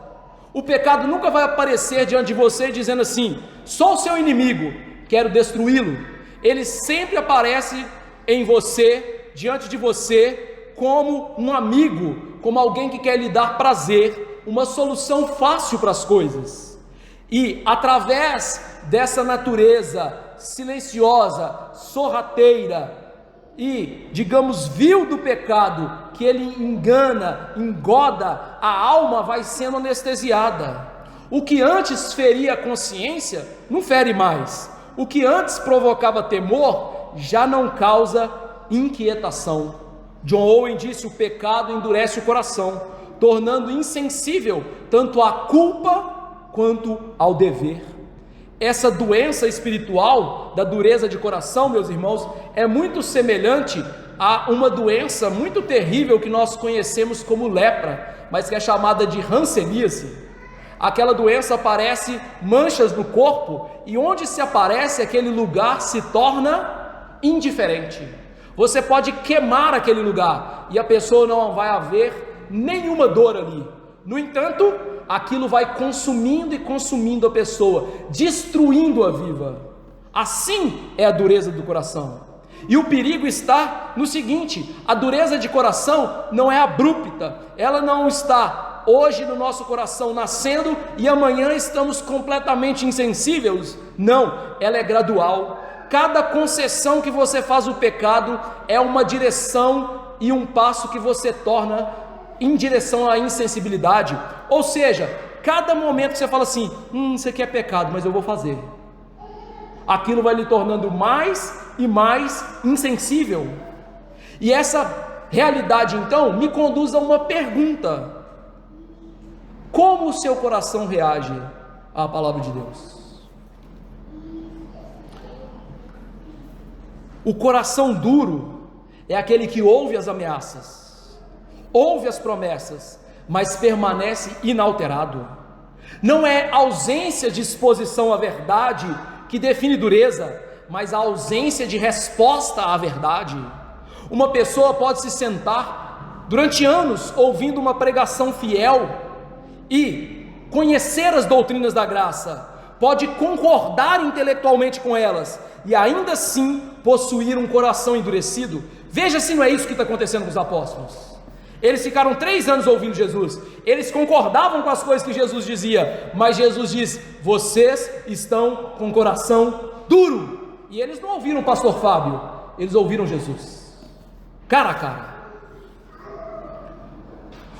O pecado nunca vai aparecer diante de você dizendo assim: sou o seu inimigo, quero destruí-lo. Ele sempre aparece em você, diante de você, como um amigo, como alguém que quer lhe dar prazer, uma solução fácil para as coisas. E através dessa natureza silenciosa, sorrateira e, digamos, vil do pecado, que ele engana, engoda, a alma vai sendo anestesiada. O que antes feria a consciência, não fere mais. O que antes provocava temor, já não causa inquietação. John Owen disse: o pecado endurece o coração, tornando insensível tanto à culpa quanto ao dever. Essa doença espiritual da dureza de coração, meus irmãos, é muito semelhante a uma doença muito terrível que nós conhecemos como lepra, mas que é chamada de hanseníase. Aquela doença aparece manchas no corpo, e onde se aparece, aquele lugar se torna indiferente. Você pode queimar aquele lugar e a pessoa não vai haver nenhuma dor ali. No entanto, aquilo vai consumindo e consumindo a pessoa, destruindo-a viva. Assim é a dureza do coração. E o perigo está no seguinte: a dureza de coração não é abrupta, ela não está hoje no nosso coração nascendo e amanhã estamos completamente insensíveis. Não, ela é gradual. Cada concessão que você faz ao pecado é uma direção e um passo que você torna em direção à insensibilidade. Ou seja, cada momento que você fala assim: isso aqui é pecado, mas eu vou fazer, aquilo vai lhe tornando mais e mais insensível. E essa realidade então me conduz a uma pergunta: como o seu coração reage à palavra de Deus? O coração duro é aquele que ouve as ameaças, ouve as promessas, mas permanece inalterado. Não é ausência de exposição à verdade que define dureza, mas a ausência de resposta à verdade. Uma pessoa pode se sentar durante anos ouvindo uma pregação fiel e conhecer as doutrinas da graça, pode concordar intelectualmente com elas e ainda assim possuir um coração endurecido. Veja se não é isso que está acontecendo com os apóstolos. Eles ficaram 3 anos ouvindo Jesus, eles concordavam com as coisas que Jesus dizia, mas Jesus diz: vocês estão com o coração duro. E eles não ouviram o pastor Fábio, eles ouviram Jesus, cara a cara.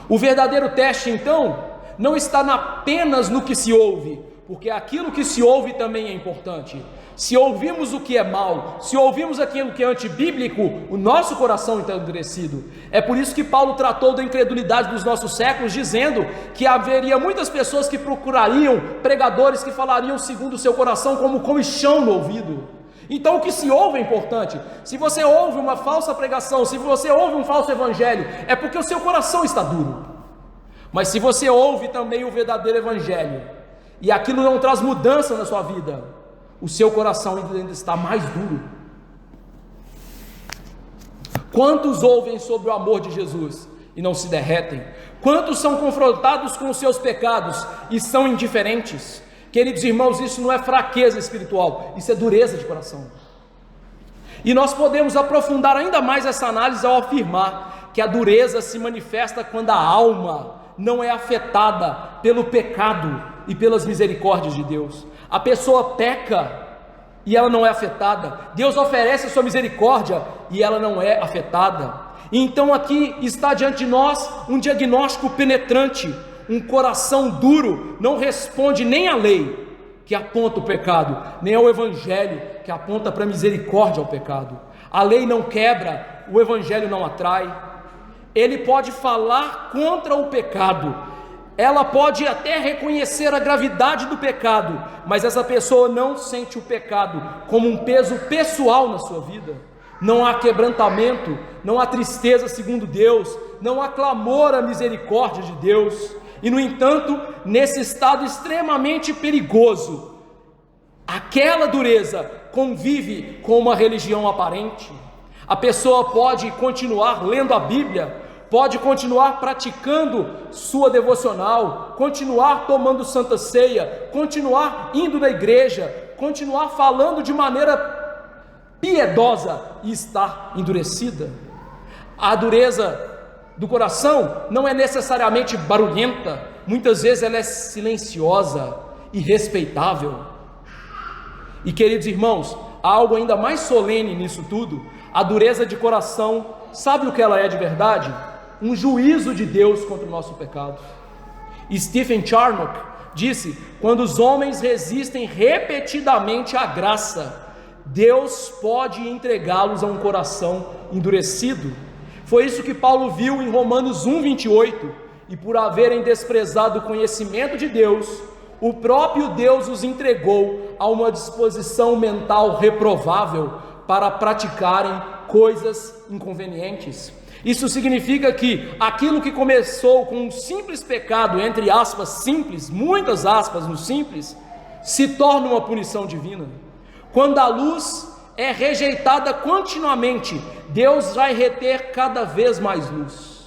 O verdadeiro teste então não está apenas no que se ouve, porque aquilo que se ouve também é importante. Se ouvimos o que é mal, se ouvimos aquilo que é antibíblico, o nosso coração está endurecido. É por isso que Paulo tratou da incredulidade dos nossos séculos, dizendo que haveria muitas pessoas que procurariam pregadores que falariam segundo o seu coração, como comichão no ouvido. Então o que se ouve é importante. Se você ouve uma falsa pregação, se você ouve um falso evangelho, é porque o seu coração está duro. Mas se você ouve também o verdadeiro evangelho, e aquilo não traz mudança na sua vida, o seu coração ainda está mais duro. Quantos ouvem sobre o amor de Jesus e não se derretem? Quantos são confrontados com os seus pecados e são indiferentes? Queridos irmãos, isso não é fraqueza espiritual, isso é dureza de coração. E nós podemos aprofundar ainda mais essa análise ao afirmar que a dureza se manifesta quando a alma não é afetada pelo pecado e pelas misericórdias de Deus. A pessoa peca e ela não é afetada. Deus oferece a sua misericórdia e ela não é afetada. Então aqui está diante de nós um diagnóstico penetrante. Um coração duro não responde nem à lei que aponta o pecado, nem ao evangelho que aponta para a misericórdia ao pecado. A lei não quebra, o evangelho não atrai. Ele pode falar contra o pecado, ela pode até reconhecer a gravidade do pecado, mas essa pessoa não sente o pecado como um peso pessoal na sua vida. Não há quebrantamento, não há tristeza segundo Deus, não há clamor à misericórdia de Deus. E no entanto, nesse estado extremamente perigoso, aquela dureza convive com uma religião aparente. A pessoa pode continuar lendo a Bíblia, pode continuar praticando sua devocional, continuar tomando santa ceia, continuar indo na igreja, continuar falando de maneira piedosa e estar endurecida. A dureza do coração não é necessariamente barulhenta, muitas vezes ela é silenciosa e respeitável. E queridos irmãos, há algo ainda mais solene nisso tudo. A dureza de coração, sabe o que ela é de verdade? Um juízo de Deus contra o nosso pecado. E Stephen Charnock disse: quando os homens resistem repetidamente à graça, Deus pode entregá-los a um coração endurecido. Foi isso que Paulo viu em Romanos 1:28, e por haverem desprezado o conhecimento de Deus, o próprio Deus os entregou a uma disposição mental reprovável para praticarem coisas inconvenientes. Isso significa que aquilo que começou com um simples pecado, entre aspas, simples, muitas aspas no simples, se torna uma punição divina. Quando a luz é rejeitada continuamente, Deus vai reter cada vez mais luz.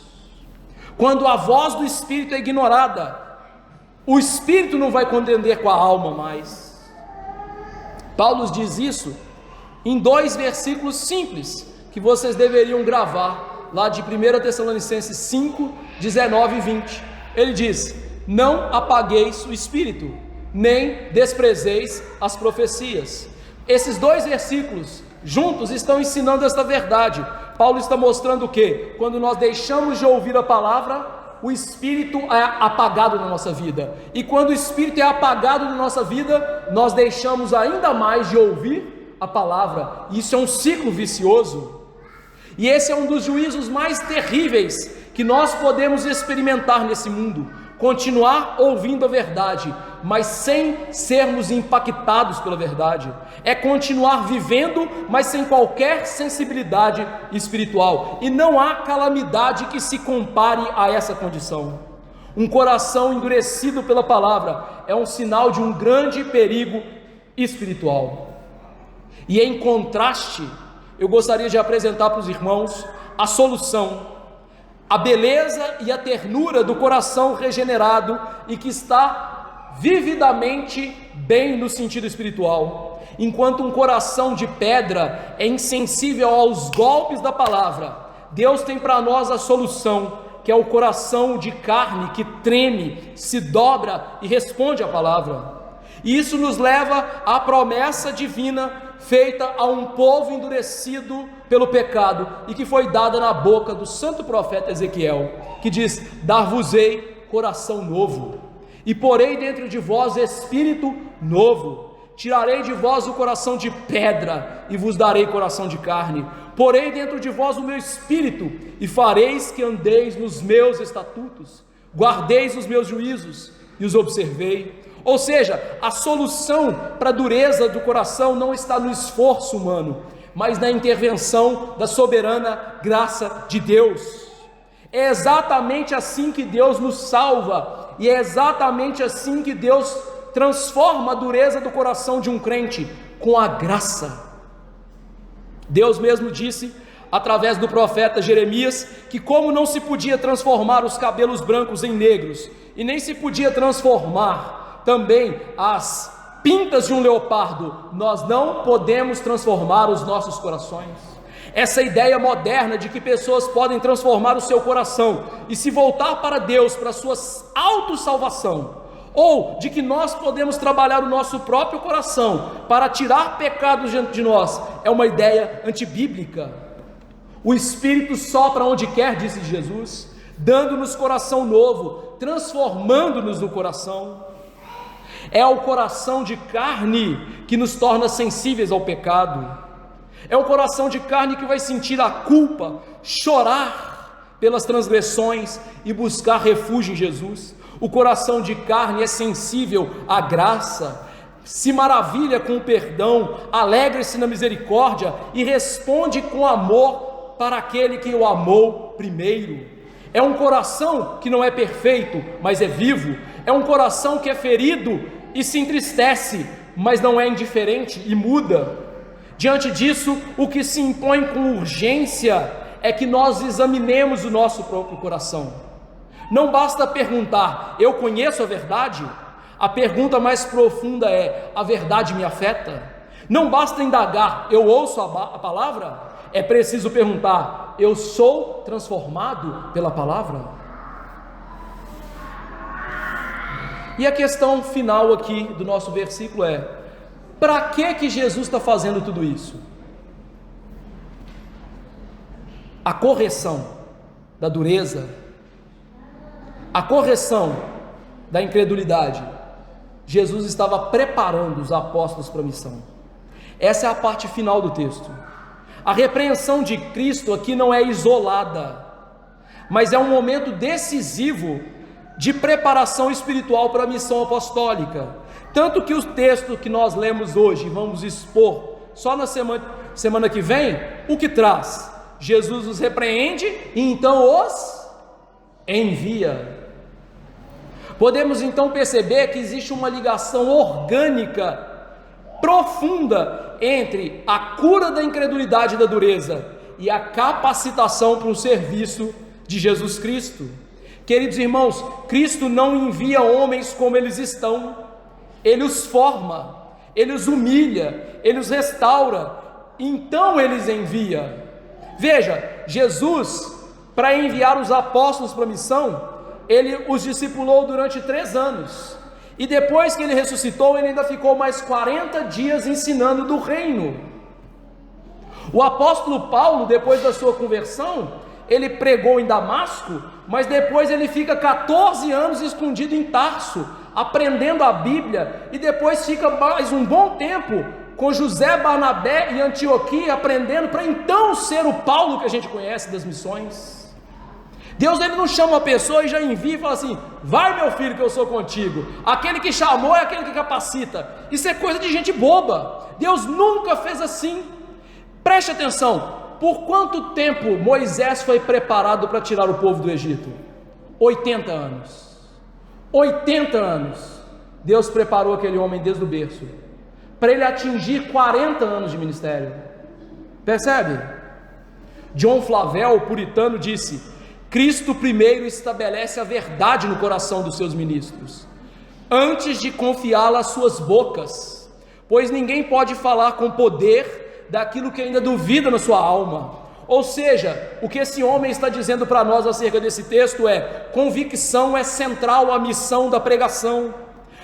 Quando a voz do Espírito é ignorada, o Espírito não vai contender com a alma mais. Paulo diz isso em 2 versículos simples, que vocês deveriam gravar, lá de 1 Tessalonicenses 5, 19 e 20, ele diz: não apagueis o Espírito, nem desprezeis as profecias. Esses 2 versículos juntos estão ensinando esta verdade. Paulo está mostrando o que? Quando nós deixamos de ouvir a palavra, o Espírito é apagado na nossa vida, e quando o Espírito é apagado na nossa vida, nós deixamos ainda mais de ouvir a palavra. Isso é um ciclo vicioso. E esse é um dos juízos mais terríveis que nós podemos experimentar nesse mundo: continuar ouvindo a verdade, mas sem sermos impactados pela verdade. É continuar vivendo, mas sem qualquer sensibilidade espiritual. E não há calamidade que se compare a essa condição. Um coração endurecido pela palavra é um sinal de um grande perigo espiritual. E em contraste, eu gostaria de apresentar para os irmãos a solução, a beleza e a ternura do coração regenerado e que está vividamente bem no sentido espiritual. Enquanto um coração de pedra é insensível aos golpes da palavra, Deus tem para nós a solução, que é o coração de carne que treme, se dobra e responde à palavra. E isso nos leva à promessa divina feita a um povo endurecido pelo pecado e que foi dada na boca do santo profeta Ezequiel, que diz: dar-vos-ei coração novo, e porei dentro de vós espírito novo, tirarei de vós o coração de pedra e vos darei coração de carne, porei dentro de vós o meu espírito e fareis que andeis nos meus estatutos, guardeis os meus juízos e os observei. Ou seja, a solução para a dureza do coração não está no esforço humano, mas na intervenção da soberana graça de Deus. É exatamente assim que Deus nos salva, e é exatamente assim que Deus transforma a dureza do coração de um crente, com a graça. Deus mesmo disse, através do profeta Jeremias, que como não se podia transformar os cabelos brancos em negros, e nem se podia transformar também as pintas de um leopardo, nós não podemos transformar os nossos corações. Essa ideia moderna de que pessoas podem transformar o seu coração e se voltar para Deus, para a sua autossalvação, ou de que nós podemos trabalhar o nosso próprio coração para tirar pecados diante de nós, é uma ideia antibíblica. O Espírito sopra onde quer, disse Jesus, dando-nos coração novo, transformando-nos no coração. É o coração de carne que nos torna sensíveis ao pecado. É o coração de carne que vai sentir a culpa, chorar pelas transgressões e buscar refúgio em Jesus. O coração de carne é sensível à graça, se maravilha com o perdão, alegra-se na misericórdia e responde com amor para aquele que o amou primeiro. É um coração que não é perfeito, mas é vivo. É um coração que é ferido e se entristece, mas não é indiferente e muda. Diante disso, o que se impõe com urgência é que nós examinemos o nosso próprio coração. Não basta perguntar: eu conheço a verdade? A pergunta mais profunda é: a verdade me afeta? Não basta indagar, eu ouço a palavra? É preciso perguntar: eu sou transformado pela palavra? E a questão final aqui do nosso versículo é: para que Jesus está fazendo tudo isso? A correção da dureza, a correção da incredulidade, Jesus estava preparando os apóstolos para a missão. Essa é a parte final do texto. A repreensão de Cristo aqui não é isolada, mas é um momento decisivo de preparação espiritual para a missão apostólica. Tanto que o texto que nós lemos hoje e vamos expor só na semana que vem, o que traz? Jesus os repreende e então os envia. Podemos então perceber que existe uma ligação orgânica, profunda, entre a cura da incredulidade e da dureza e a capacitação para o serviço de Jesus Cristo. Queridos irmãos, Cristo não envia homens como eles estão, Ele os forma, Ele os humilha, Ele os restaura, então Ele os envia. Veja, Jesus, para enviar os apóstolos para a missão, Ele os discipulou durante 3 anos, e depois que Ele ressuscitou, Ele ainda ficou mais 40 dias ensinando do reino. O apóstolo Paulo, depois da sua conversão, ele pregou em Damasco, mas depois ele fica 14 anos escondido em Tarso, aprendendo a Bíblia, e depois fica mais um bom tempo com José, Barnabé e Antioquia, aprendendo para então ser o Paulo que a gente conhece das missões. Deus, ele não chama a pessoa e já envia e fala assim: vai meu filho que eu sou contigo. Aquele que chamou é aquele que capacita. Isso é coisa de gente boba. Deus nunca fez assim. Preste atenção, por quanto tempo Moisés foi preparado para tirar o povo do Egito? 80 anos. 80 anos. Deus preparou aquele homem desde o berço, para ele atingir 40 anos de ministério. Percebe? John Flavel, o puritano, disse: Cristo primeiro estabelece a verdade no coração dos seus ministros, antes de confiá-la às suas bocas, pois ninguém pode falar com poder daquilo que ainda duvida na sua alma. Ou seja, o que esse homem está dizendo para nós acerca desse texto é: convicção é central à missão da pregação.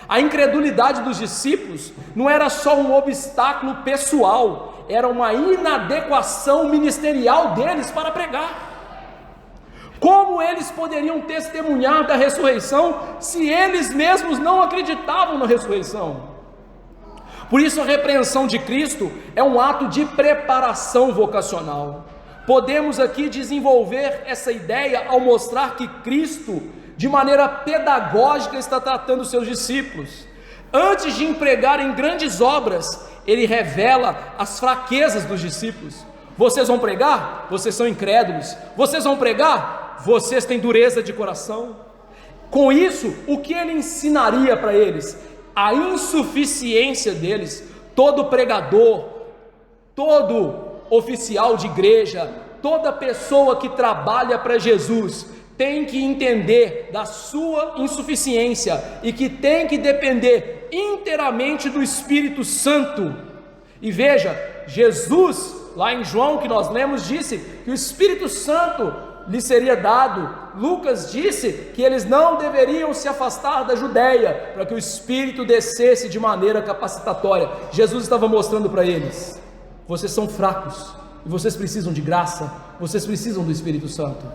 A incredulidade dos discípulos não era só um obstáculo pessoal, era uma inadequação ministerial deles para pregar. Como eles poderiam testemunhar da ressurreição se eles mesmos não acreditavam na ressurreição? Por isso a repreensão de Cristo é um ato de preparação vocacional. Podemos aqui desenvolver essa ideia ao mostrar que Cristo, de maneira pedagógica, está tratando seus discípulos. Antes de empregarem grandes obras, Ele revela as fraquezas dos discípulos. Vocês vão pregar? Vocês são incrédulos. Vocês vão pregar? Vocês têm dureza de coração. Com isso, o que Ele ensinaria para eles? A insuficiência deles. Todo pregador, todo oficial de igreja, toda pessoa que trabalha para Jesus tem que entender da sua insuficiência e que tem que depender inteiramente do Espírito Santo. E veja, Jesus, lá em João que nós lemos, disse que o Espírito Santo lhe seria dado. Lucas disse que eles não deveriam se afastar da Judéia, para que o Espírito descesse de maneira capacitatória. Jesus estava mostrando para eles: vocês são fracos, e vocês precisam de graça, vocês precisam do Espírito Santo.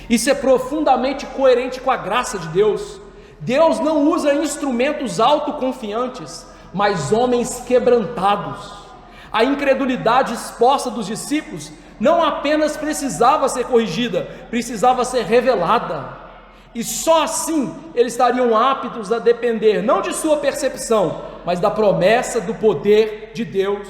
Isso é profundamente coerente com a graça de Deus. Deus não usa instrumentos autoconfiantes, mas homens quebrantados. A incredulidade exposta dos discípulos não apenas precisava ser corrigida, precisava ser revelada, e só assim eles estariam aptos a depender não de sua percepção, mas da promessa do poder de Deus.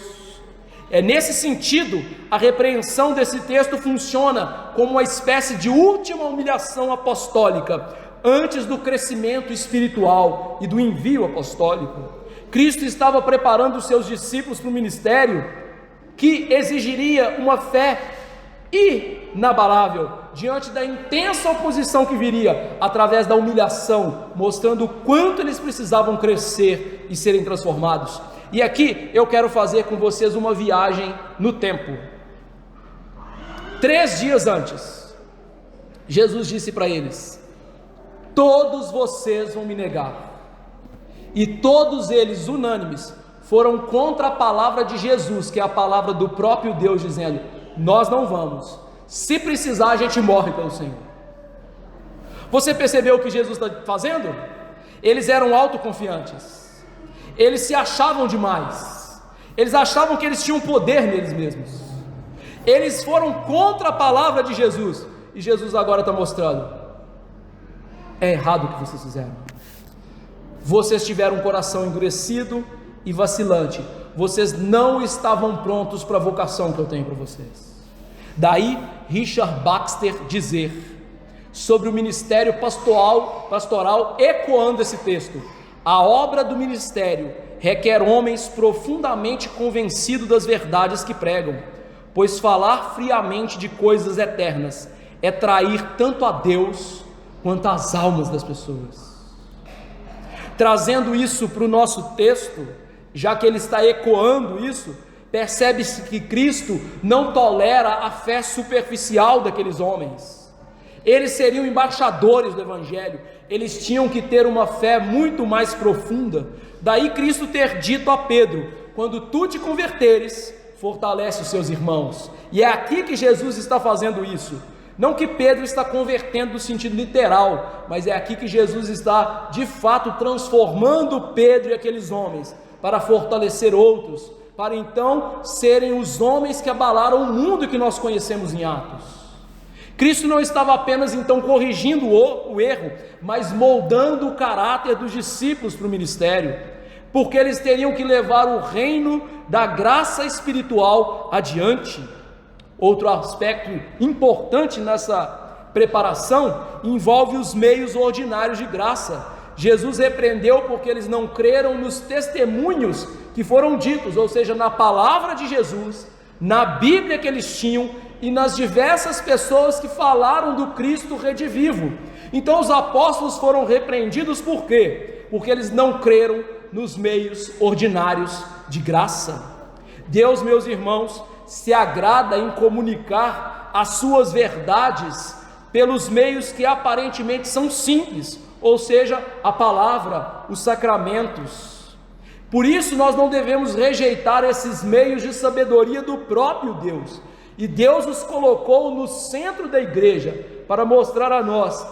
É nesse sentido, a repreensão desse texto funciona como uma espécie de última humilhação apostólica, antes do crescimento espiritual e do envio apostólico. Cristo estava preparando os seus discípulos para o ministério que exigiria uma fé inabalável, diante da intensa oposição que viria através da humilhação, mostrando o quanto eles precisavam crescer e serem transformados. E aqui eu quero fazer com vocês uma viagem no tempo. 3 dias antes, Jesus disse para eles: todos vocês vão me negar. E todos eles, unânimes, foram contra a palavra de Jesus, que é a palavra do próprio Deus, dizendo: nós não vamos, se precisar a gente morre pelo Senhor. Você percebeu o que Jesus está fazendo? Eles eram autoconfiantes, eles se achavam demais, eles achavam que eles tinham poder neles mesmos, eles foram contra a palavra de Jesus, e Jesus agora está mostrando: é errado o que vocês fizeram. Vocês tiveram um coração endurecido e vacilante, vocês não estavam prontos para a vocação que eu tenho para vocês. Daí Richard Baxter dizer sobre o ministério pastoral, ecoando esse texto: a obra do ministério requer homens profundamente convencidos das verdades que pregam, pois falar friamente de coisas eternas é trair tanto a Deus quanto as almas das pessoas. Trazendo isso para o nosso texto, já que ele está ecoando isso, percebe-se que Cristo não tolera a fé superficial daqueles homens. Eles seriam embaixadores do Evangelho, eles tinham que ter uma fé muito mais profunda. Daí Cristo ter dito a Pedro: quando tu te converteres, fortalece os seus irmãos. E é aqui que Jesus está fazendo isso. Não que Pedro está convertendo no sentido literal, mas é aqui que Jesus está de fato transformando Pedro e aqueles homens para fortalecer outros, para então serem os homens que abalaram o mundo que nós conhecemos em Atos. Cristo não estava apenas então corrigindo o erro, mas moldando o caráter dos discípulos para o ministério, porque eles teriam que levar o reino da graça espiritual adiante. Outro aspecto importante nessa preparação envolve os meios ordinários de graça. Jesus repreendeu porque eles não creram nos testemunhos que foram ditos, ou seja, na palavra de Jesus, na Bíblia que eles tinham e nas diversas pessoas que falaram do Cristo redivivo. Então os apóstolos foram repreendidos por quê? Porque eles não creram nos meios ordinários de graça. Deus, meus irmãos, se agrada em comunicar as suas verdades pelos meios que aparentemente são simples, ou seja, a palavra, os sacramentos. Por isso nós não devemos rejeitar esses meios de sabedoria do próprio Deus, e Deus os colocou no centro da igreja para mostrar a nós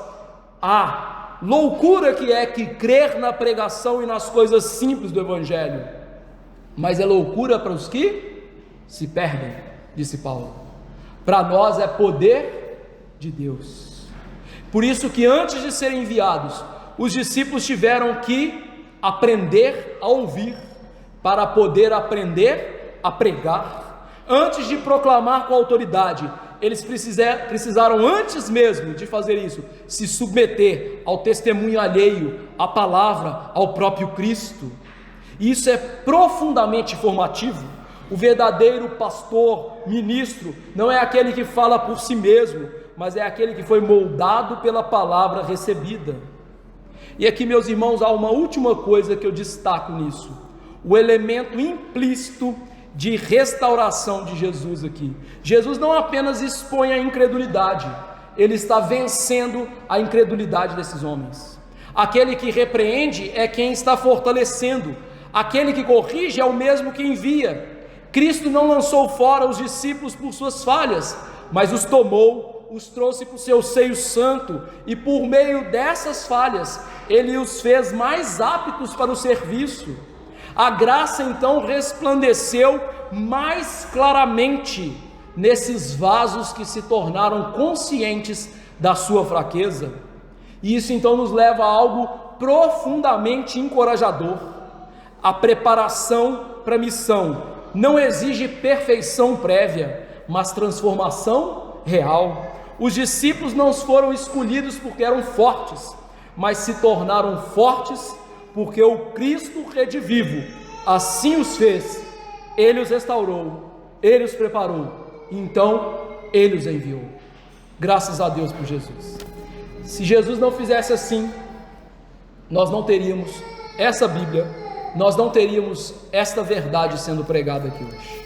a loucura que é que crer na pregação e nas coisas simples do Evangelho, mas é loucura para os que se perdem, disse Paulo. Para nós é poder de Deus. Por isso que antes de serem enviados, os discípulos tiveram que aprender a ouvir, para poder aprender a pregar. Antes de proclamar com autoridade, eles precisaram, antes mesmo de fazer isso, se submeter ao testemunho alheio, à palavra, ao próprio Cristo. Isso é profundamente formativo. O verdadeiro pastor, ministro, não é aquele que fala por si mesmo, mas é aquele que foi moldado pela palavra recebida. E aqui, meus irmãos, há uma última coisa que eu destaco nisso: o elemento implícito de restauração de Jesus aqui. Jesus não apenas expõe a incredulidade, ele está vencendo a incredulidade desses homens. Aquele que repreende é quem está fortalecendo, aquele que corrige é o mesmo que envia. Cristo não lançou fora os discípulos por suas falhas, mas os tomou, os trouxe para o seu seio santo, e por meio dessas falhas, ele os fez mais aptos para o serviço. A graça então resplandeceu mais claramente nesses vasos que se tornaram conscientes da sua fraqueza, e isso então nos leva a algo profundamente encorajador. A preparação para a missão não exige perfeição prévia, mas transformação real. Os discípulos não foram escolhidos porque eram fortes, mas se tornaram fortes porque o Cristo redivivo assim os fez. Ele os restaurou, ele os preparou, então Ele os enviou. Graças a Deus por Jesus. Se Jesus não fizesse assim, nós não teríamos essa Bíblia, nós não teríamos esta verdade sendo pregada aqui hoje.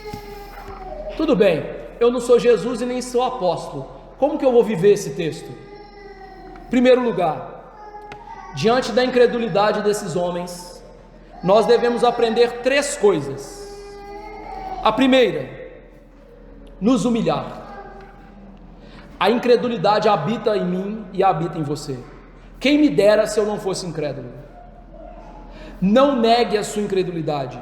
Tudo bem, eu não sou Jesus e nem sou apóstolo. Como que eu vou viver esse texto? Em primeiro lugar, diante da incredulidade desses homens, nós devemos aprender 3 coisas. A primeira, nos humilhar. A incredulidade habita em mim e habita em você. Quem me dera se eu não fosse incrédulo? Não negue a sua incredulidade.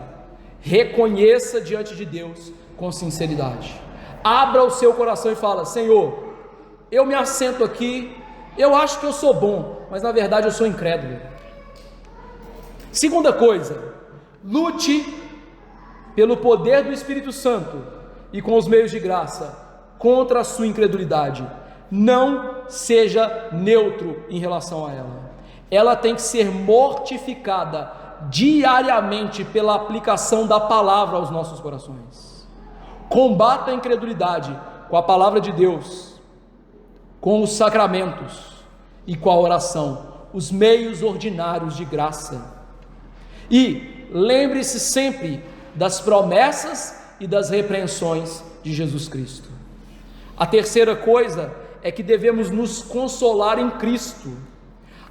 Reconheça diante de Deus com sinceridade. Abra o seu coração e fala: Senhor, eu me assento aqui, eu acho que eu sou bom, mas na verdade eu sou incrédulo. Segunda coisa, lute pelo poder do Espírito Santo e com os meios de graça contra a sua incredulidade. Não seja neutro em relação a ela. Ela tem que ser mortificada diariamente pela aplicação da palavra aos nossos corações. Combata a incredulidade com a palavra de Deus, com os sacramentos e com a oração, os meios ordinários de graça. E lembre-se sempre das promessas e das repreensões de Jesus Cristo. A terceira coisa é que devemos nos consolar em Cristo.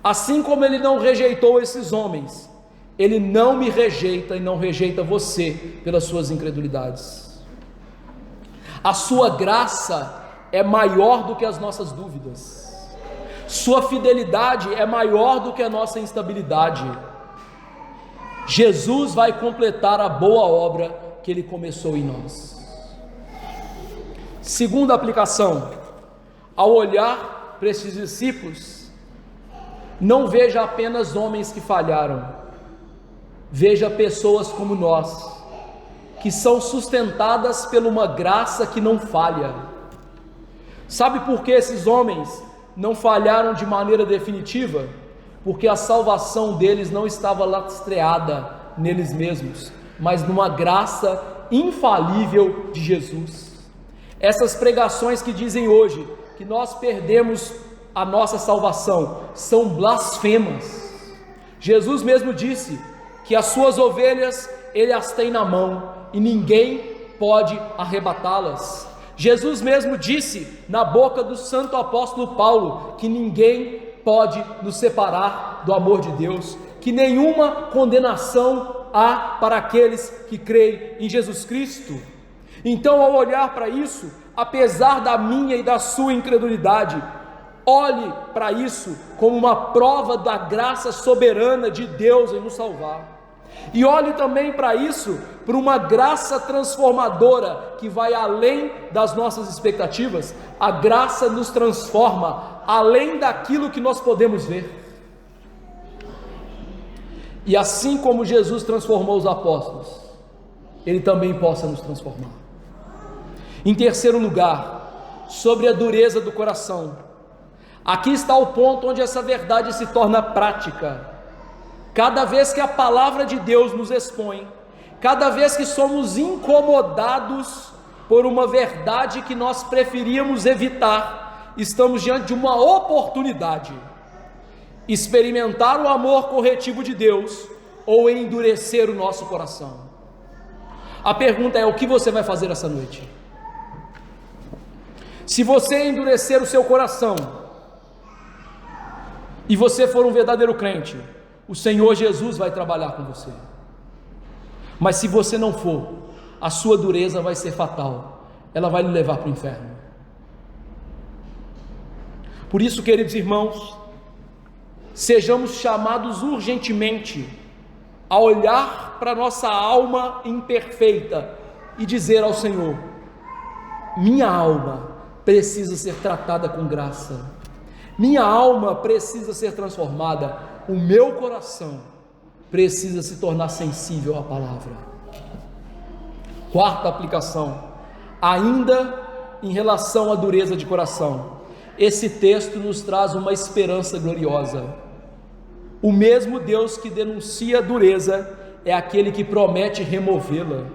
Assim como Ele não rejeitou esses homens, Ele não me rejeita e não rejeita você pelas suas incredulidades. A sua graça é maior do que as nossas dúvidas. Sua fidelidade é maior do que a nossa instabilidade. Jesus vai completar a boa obra que Ele começou em nós. Segunda aplicação: ao olhar para esses discípulos, não veja apenas homens que falharam, veja pessoas como nós, que são sustentadas por uma graça que não falha. Sabe por que esses homens não falharam de maneira definitiva? Porque a salvação deles não estava lastreada neles mesmos, mas numa graça infalível de Jesus. Essas pregações que dizem hoje que nós perdemos a nossa salvação são blasfemas. Jesus mesmo disse que as suas ovelhas Ele as tem na mão e ninguém pode arrebatá-las. Jesus mesmo disse na boca do santo apóstolo Paulo que ninguém pode nos separar do amor de Deus, que nenhuma condenação há para aqueles que creem em Jesus Cristo. Então, ao olhar para isso, apesar da minha e da sua incredulidade, olhe para isso como uma prova da graça soberana de Deus em nos salvar. E olhe também para isso, por uma graça transformadora que vai além das nossas expectativas. A graça nos transforma além daquilo que nós podemos ver. E assim como Jesus transformou os apóstolos, Ele também possa nos transformar. Em terceiro lugar, sobre a dureza do coração. Aqui está o ponto onde essa verdade se torna prática. Cada vez que a palavra de Deus nos expõe, cada vez que somos incomodados por uma verdade que nós preferíamos evitar, estamos diante de uma oportunidade: experimentar o amor corretivo de Deus ou endurecer o nosso coração. A pergunta é: o que você vai fazer essa noite? Se você endurecer o seu coração e você for um verdadeiro crente, o Senhor Jesus vai trabalhar com você. Mas se você não for, a sua dureza vai ser fatal, ela vai lhe levar para o inferno. Por isso, queridos irmãos, sejamos chamados urgentemente a olhar para nossa alma imperfeita e dizer ao Senhor: minha alma precisa ser tratada com graça, minha alma precisa ser transformada, o meu coração precisa se tornar sensível à palavra. Quarta aplicação, ainda em relação à dureza de coração, esse texto nos traz uma esperança gloriosa. O mesmo Deus que denuncia a dureza é aquele que promete removê-la.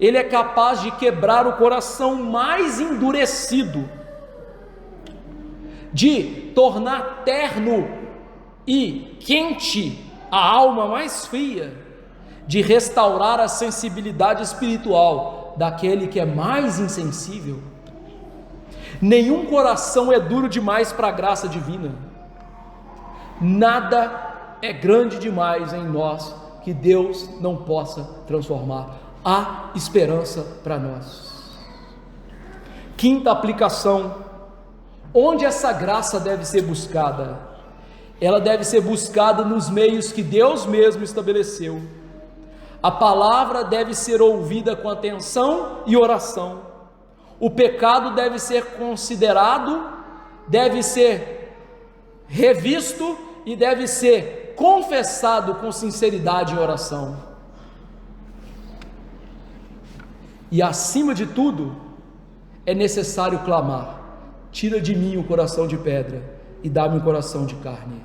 Ele é capaz de quebrar o coração mais endurecido, de tornar terno e quente a alma mais fria, de restaurar a sensibilidade espiritual daquele que é mais insensível. Nenhum coração é duro demais para a graça divina. Nada é grande demais em nós que Deus não possa transformar. Há esperança para nós. Quinta aplicação: onde essa graça deve ser buscada? Ela deve ser buscada nos meios que Deus mesmo estabeleceu. A palavra deve ser ouvida com atenção e oração. O pecado deve ser considerado, deve ser revisto e deve ser confessado com sinceridade em oração. E acima de tudo, é necessário clamar: tira de mim o coração de pedra e dá-me um coração de carne.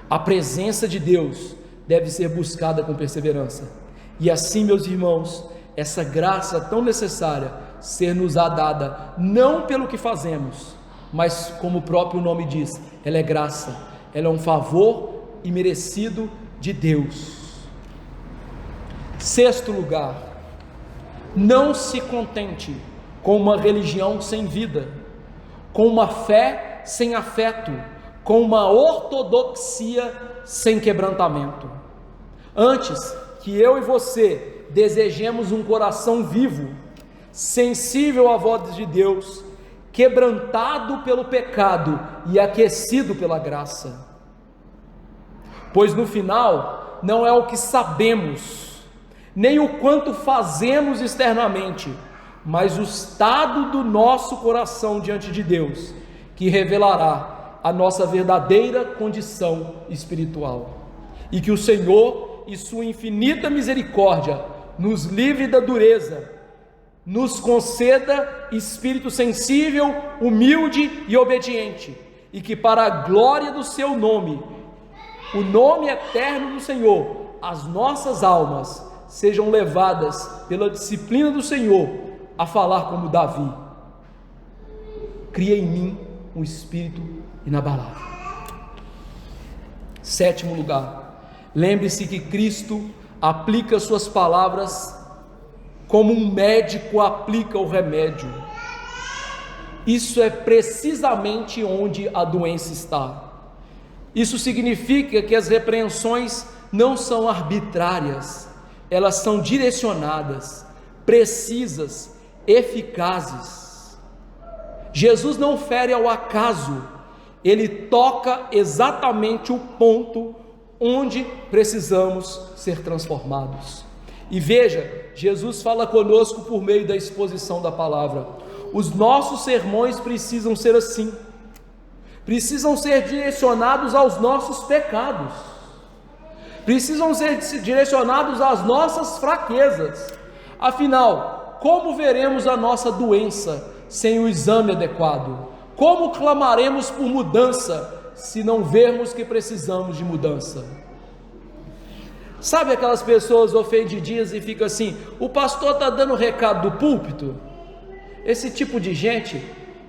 A presença de Deus deve ser buscada com perseverança, e assim, meus irmãos, essa graça tão necessária ser-nos-á dada, não pelo que fazemos, mas como o próprio nome diz, ela é graça, ela é um favor imerecido de Deus. Sexto lugar: não se contente com uma religião sem vida, com uma fé sem afeto, com uma ortodoxia sem quebrantamento. Antes que eu e você desejemos um coração vivo, sensível à voz de Deus, quebrantado pelo pecado e aquecido pela graça. Pois no final, não é o que sabemos, nem o quanto fazemos externamente, mas o estado do nosso coração diante de Deus, que revelará a nossa verdadeira condição espiritual. E que o Senhor, e sua infinita misericórdia, nos livre da dureza, nos conceda espírito sensível, humilde e obediente, e que para a glória do seu nome, o nome eterno do Senhor, as nossas almas sejam levadas pela disciplina do Senhor a falar como Davi: cria em mim um espírito inabalável. Sétimo lugar: lembre-se que Cristo aplica suas palavras como um médico aplica o remédio. Isso é precisamente onde a doença está. Isso significa que as repreensões não são arbitrárias, elas são direcionadas, precisas, eficazes. Jesus não fere ao acaso, ele toca exatamente o ponto onde precisamos ser transformados. E veja, Jesus fala conosco por meio da exposição da palavra. Os nossos sermões precisam ser assim, precisam ser direcionados aos nossos pecados, precisam ser direcionados às nossas fraquezas. Afinal, como veremos a nossa doença sem o exame adequado? Como clamaremos por mudança se não vermos que precisamos de mudança? Sabe aquelas pessoas ofendidinhas e ficam assim: o pastor está dando recado do púlpito? Esse tipo de gente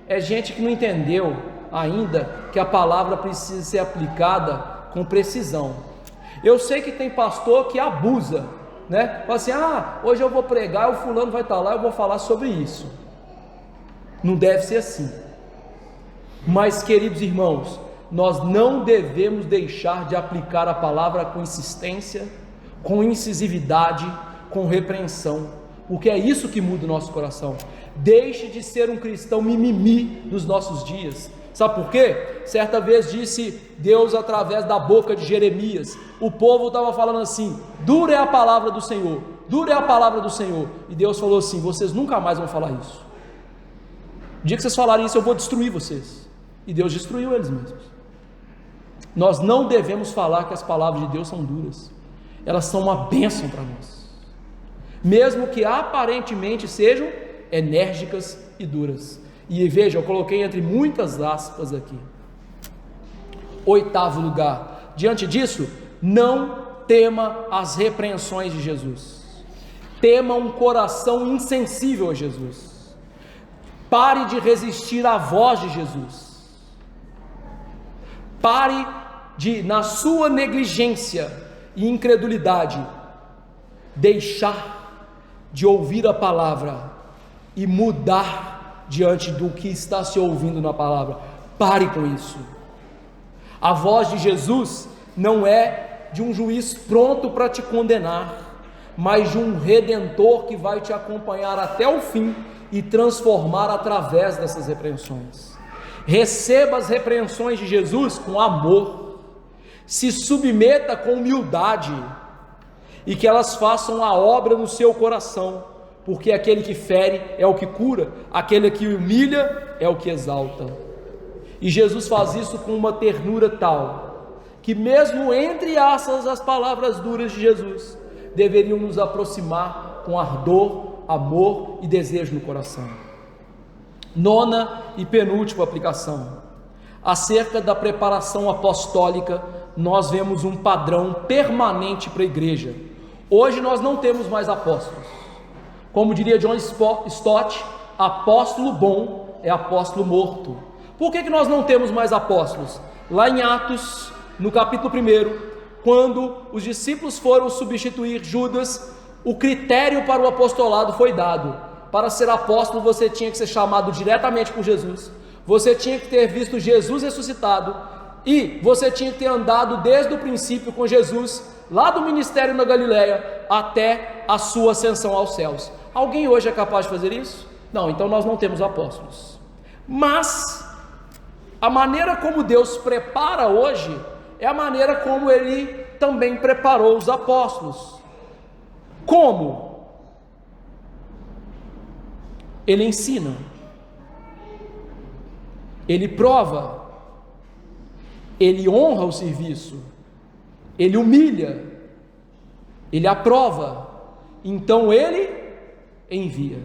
é gente que não entendeu ainda que a palavra precisa ser aplicada com precisão. Eu sei que tem pastor que abusa, né? Fala assim: hoje eu vou pregar, o fulano vai estar lá, eu vou falar sobre isso. Não deve ser assim. Mas, queridos irmãos, nós não devemos deixar de aplicar a palavra com insistência, com incisividade, com repreensão, porque é isso que muda o nosso coração. Deixe de ser um cristão mimimi nos nossos dias. Sabe por quê? Certa vez disse Deus através da boca de Jeremias, o povo estava falando assim: dura é a palavra do Senhor, dura é a palavra do Senhor. E Deus falou assim: vocês nunca mais vão falar isso. O dia que vocês falarem isso, eu vou destruir vocês. E Deus destruiu eles mesmos. Nós não devemos falar que as palavras de Deus são duras, elas são uma bênção para nós, mesmo que aparentemente sejam enérgicas e duras. E veja, eu coloquei entre muitas aspas aqui. Oitavo lugar: diante disso, não tema as repreensões de Jesus. tema um coração insensível a Jesus. Pare de resistir à voz de Jesus. Pare de, na sua negligência e incredulidade, deixar de ouvir a palavra e mudar diante do que está se ouvindo na palavra. Pare com isso. A voz de Jesus não é de um juiz pronto para te condenar, mas de um redentor que vai te acompanhar até o fim e transformar através dessas repreensões. Receba as repreensões de Jesus com amor, se submeta com humildade, e que elas façam a obra no seu coração, porque aquele que fere é o que cura, aquele que humilha é o que exalta. E Jesus faz isso com uma ternura tal, que mesmo entre as palavras duras de Jesus, deveriam nos aproximar com ardor, amor e desejo no coração. Nona e penúltima aplicação. Acerca da preparação apostólica, nós vemos um padrão permanente para a igreja. Hoje nós não temos mais apóstolos. Como diria John Stott, apóstolo bom é apóstolo morto. Por que nós não temos mais apóstolos? Lá em Atos, no capítulo 1, quando os discípulos foram substituir Judas, o critério para o apostolado foi dado. Para ser apóstolo você tinha que ser chamado diretamente por Jesus, você tinha que ter visto Jesus ressuscitado, e você tinha que ter andado desde o princípio com Jesus, lá do ministério na Galileia, até a sua ascensão aos céus. Alguém hoje é capaz de fazer isso? Não, então nós não temos apóstolos. Mas a maneira como Deus prepara hoje é a maneira como Ele também preparou os apóstolos. Como? Ele ensina, Ele prova, Ele honra o serviço, Ele humilha, Ele aprova, então Ele envia.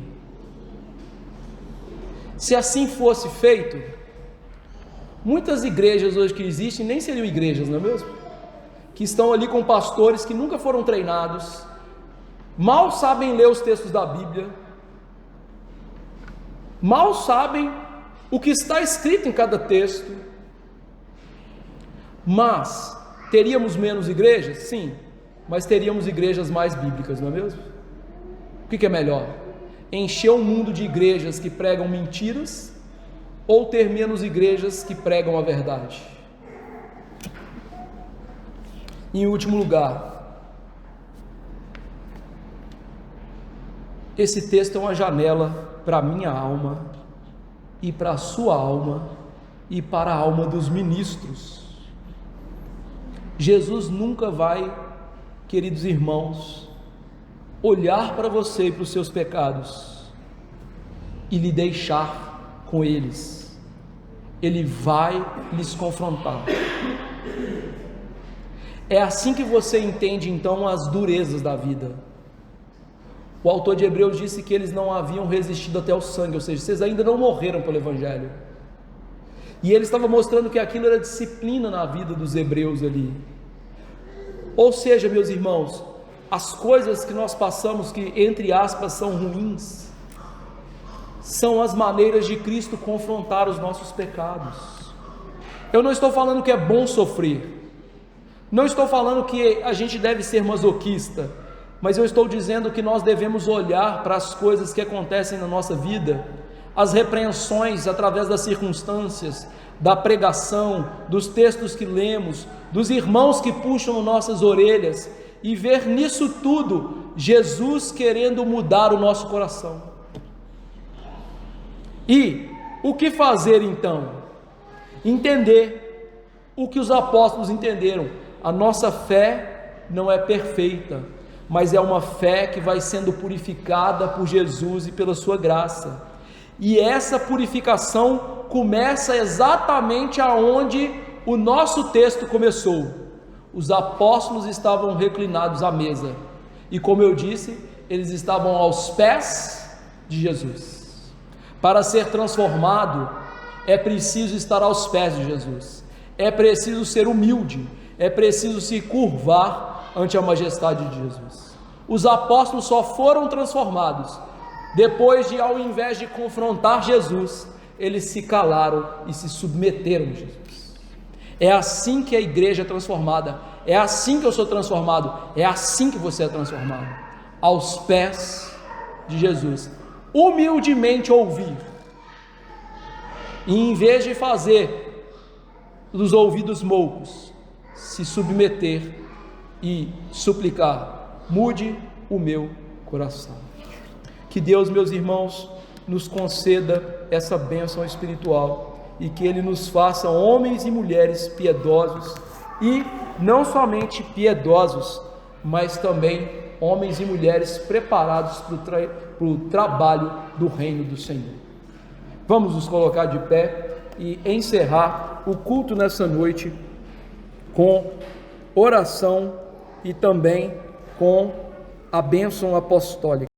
Se assim fosse feito, muitas igrejas hoje que existem nem seriam igrejas, não é mesmo? Que estão ali com pastores que nunca foram treinados, mal sabem ler os textos da Bíblia, mal sabem o que está escrito em cada texto. Mas teríamos menos igrejas? Sim, mas teríamos igrejas mais bíblicas, não é mesmo? O que é melhor? Encher o mundo de igrejas que pregam mentiras, ou ter menos igrejas que pregam a verdade? Em último lugar, esse texto é uma janela para a minha alma, e para a sua alma, e para a alma dos ministros. Jesus nunca vai, queridos irmãos, olhar para você e para os seus pecados e lhe deixar com eles. Ele vai lhes confrontar. É assim que você entende então as durezas da vida. O autor de Hebreus disse que eles não haviam resistido até o sangue, ou seja, vocês ainda não morreram pelo Evangelho. E ele estava mostrando que aquilo era disciplina na vida dos hebreus ali. Ou seja, meus irmãos, as coisas que nós passamos, que entre aspas são ruins, são as maneiras de Cristo confrontar os nossos pecados. Eu não estou falando que é bom sofrer, não estou falando que a gente deve ser masoquista, mas eu estou dizendo que nós devemos olhar para as coisas que acontecem na nossa vida, as repreensões através das circunstâncias, da pregação, dos textos que lemos, dos irmãos que puxam nossas orelhas, e ver nisso tudo Jesus querendo mudar o nosso coração. E o que fazer então? Entender o que os apóstolos entenderam. A nossa fé não é perfeita, mas é uma fé que vai sendo purificada por Jesus e pela sua graça. E essa purificação começa exatamente aonde o nosso texto começou. Os apóstolos estavam reclinados à mesa, e como eu disse, eles estavam aos pés de Jesus. Para ser transformado, é preciso estar aos pés de Jesus, é preciso ser humilde, é preciso se curvar ante a majestade de Jesus. Os apóstolos só foram transformados depois de, ao invés de confrontar Jesus, eles se calaram e se submeteram a Jesus. É assim que a igreja é transformada, é assim que eu sou transformado, é assim que você é transformado, aos pés de Jesus, humildemente ouvir, e em vez de fazer os ouvidos moucos, se submeter e suplicar: mude o meu coração. Que Deus, meus irmãos, nos conceda essa bênção espiritual e que Ele nos faça homens e mulheres piedosos, e não somente piedosos, mas também homens e mulheres preparados para o trabalho do reino do Senhor. Vamos nos colocar de pé e encerrar o culto nessa noite com oração e também com a bênção apostólica.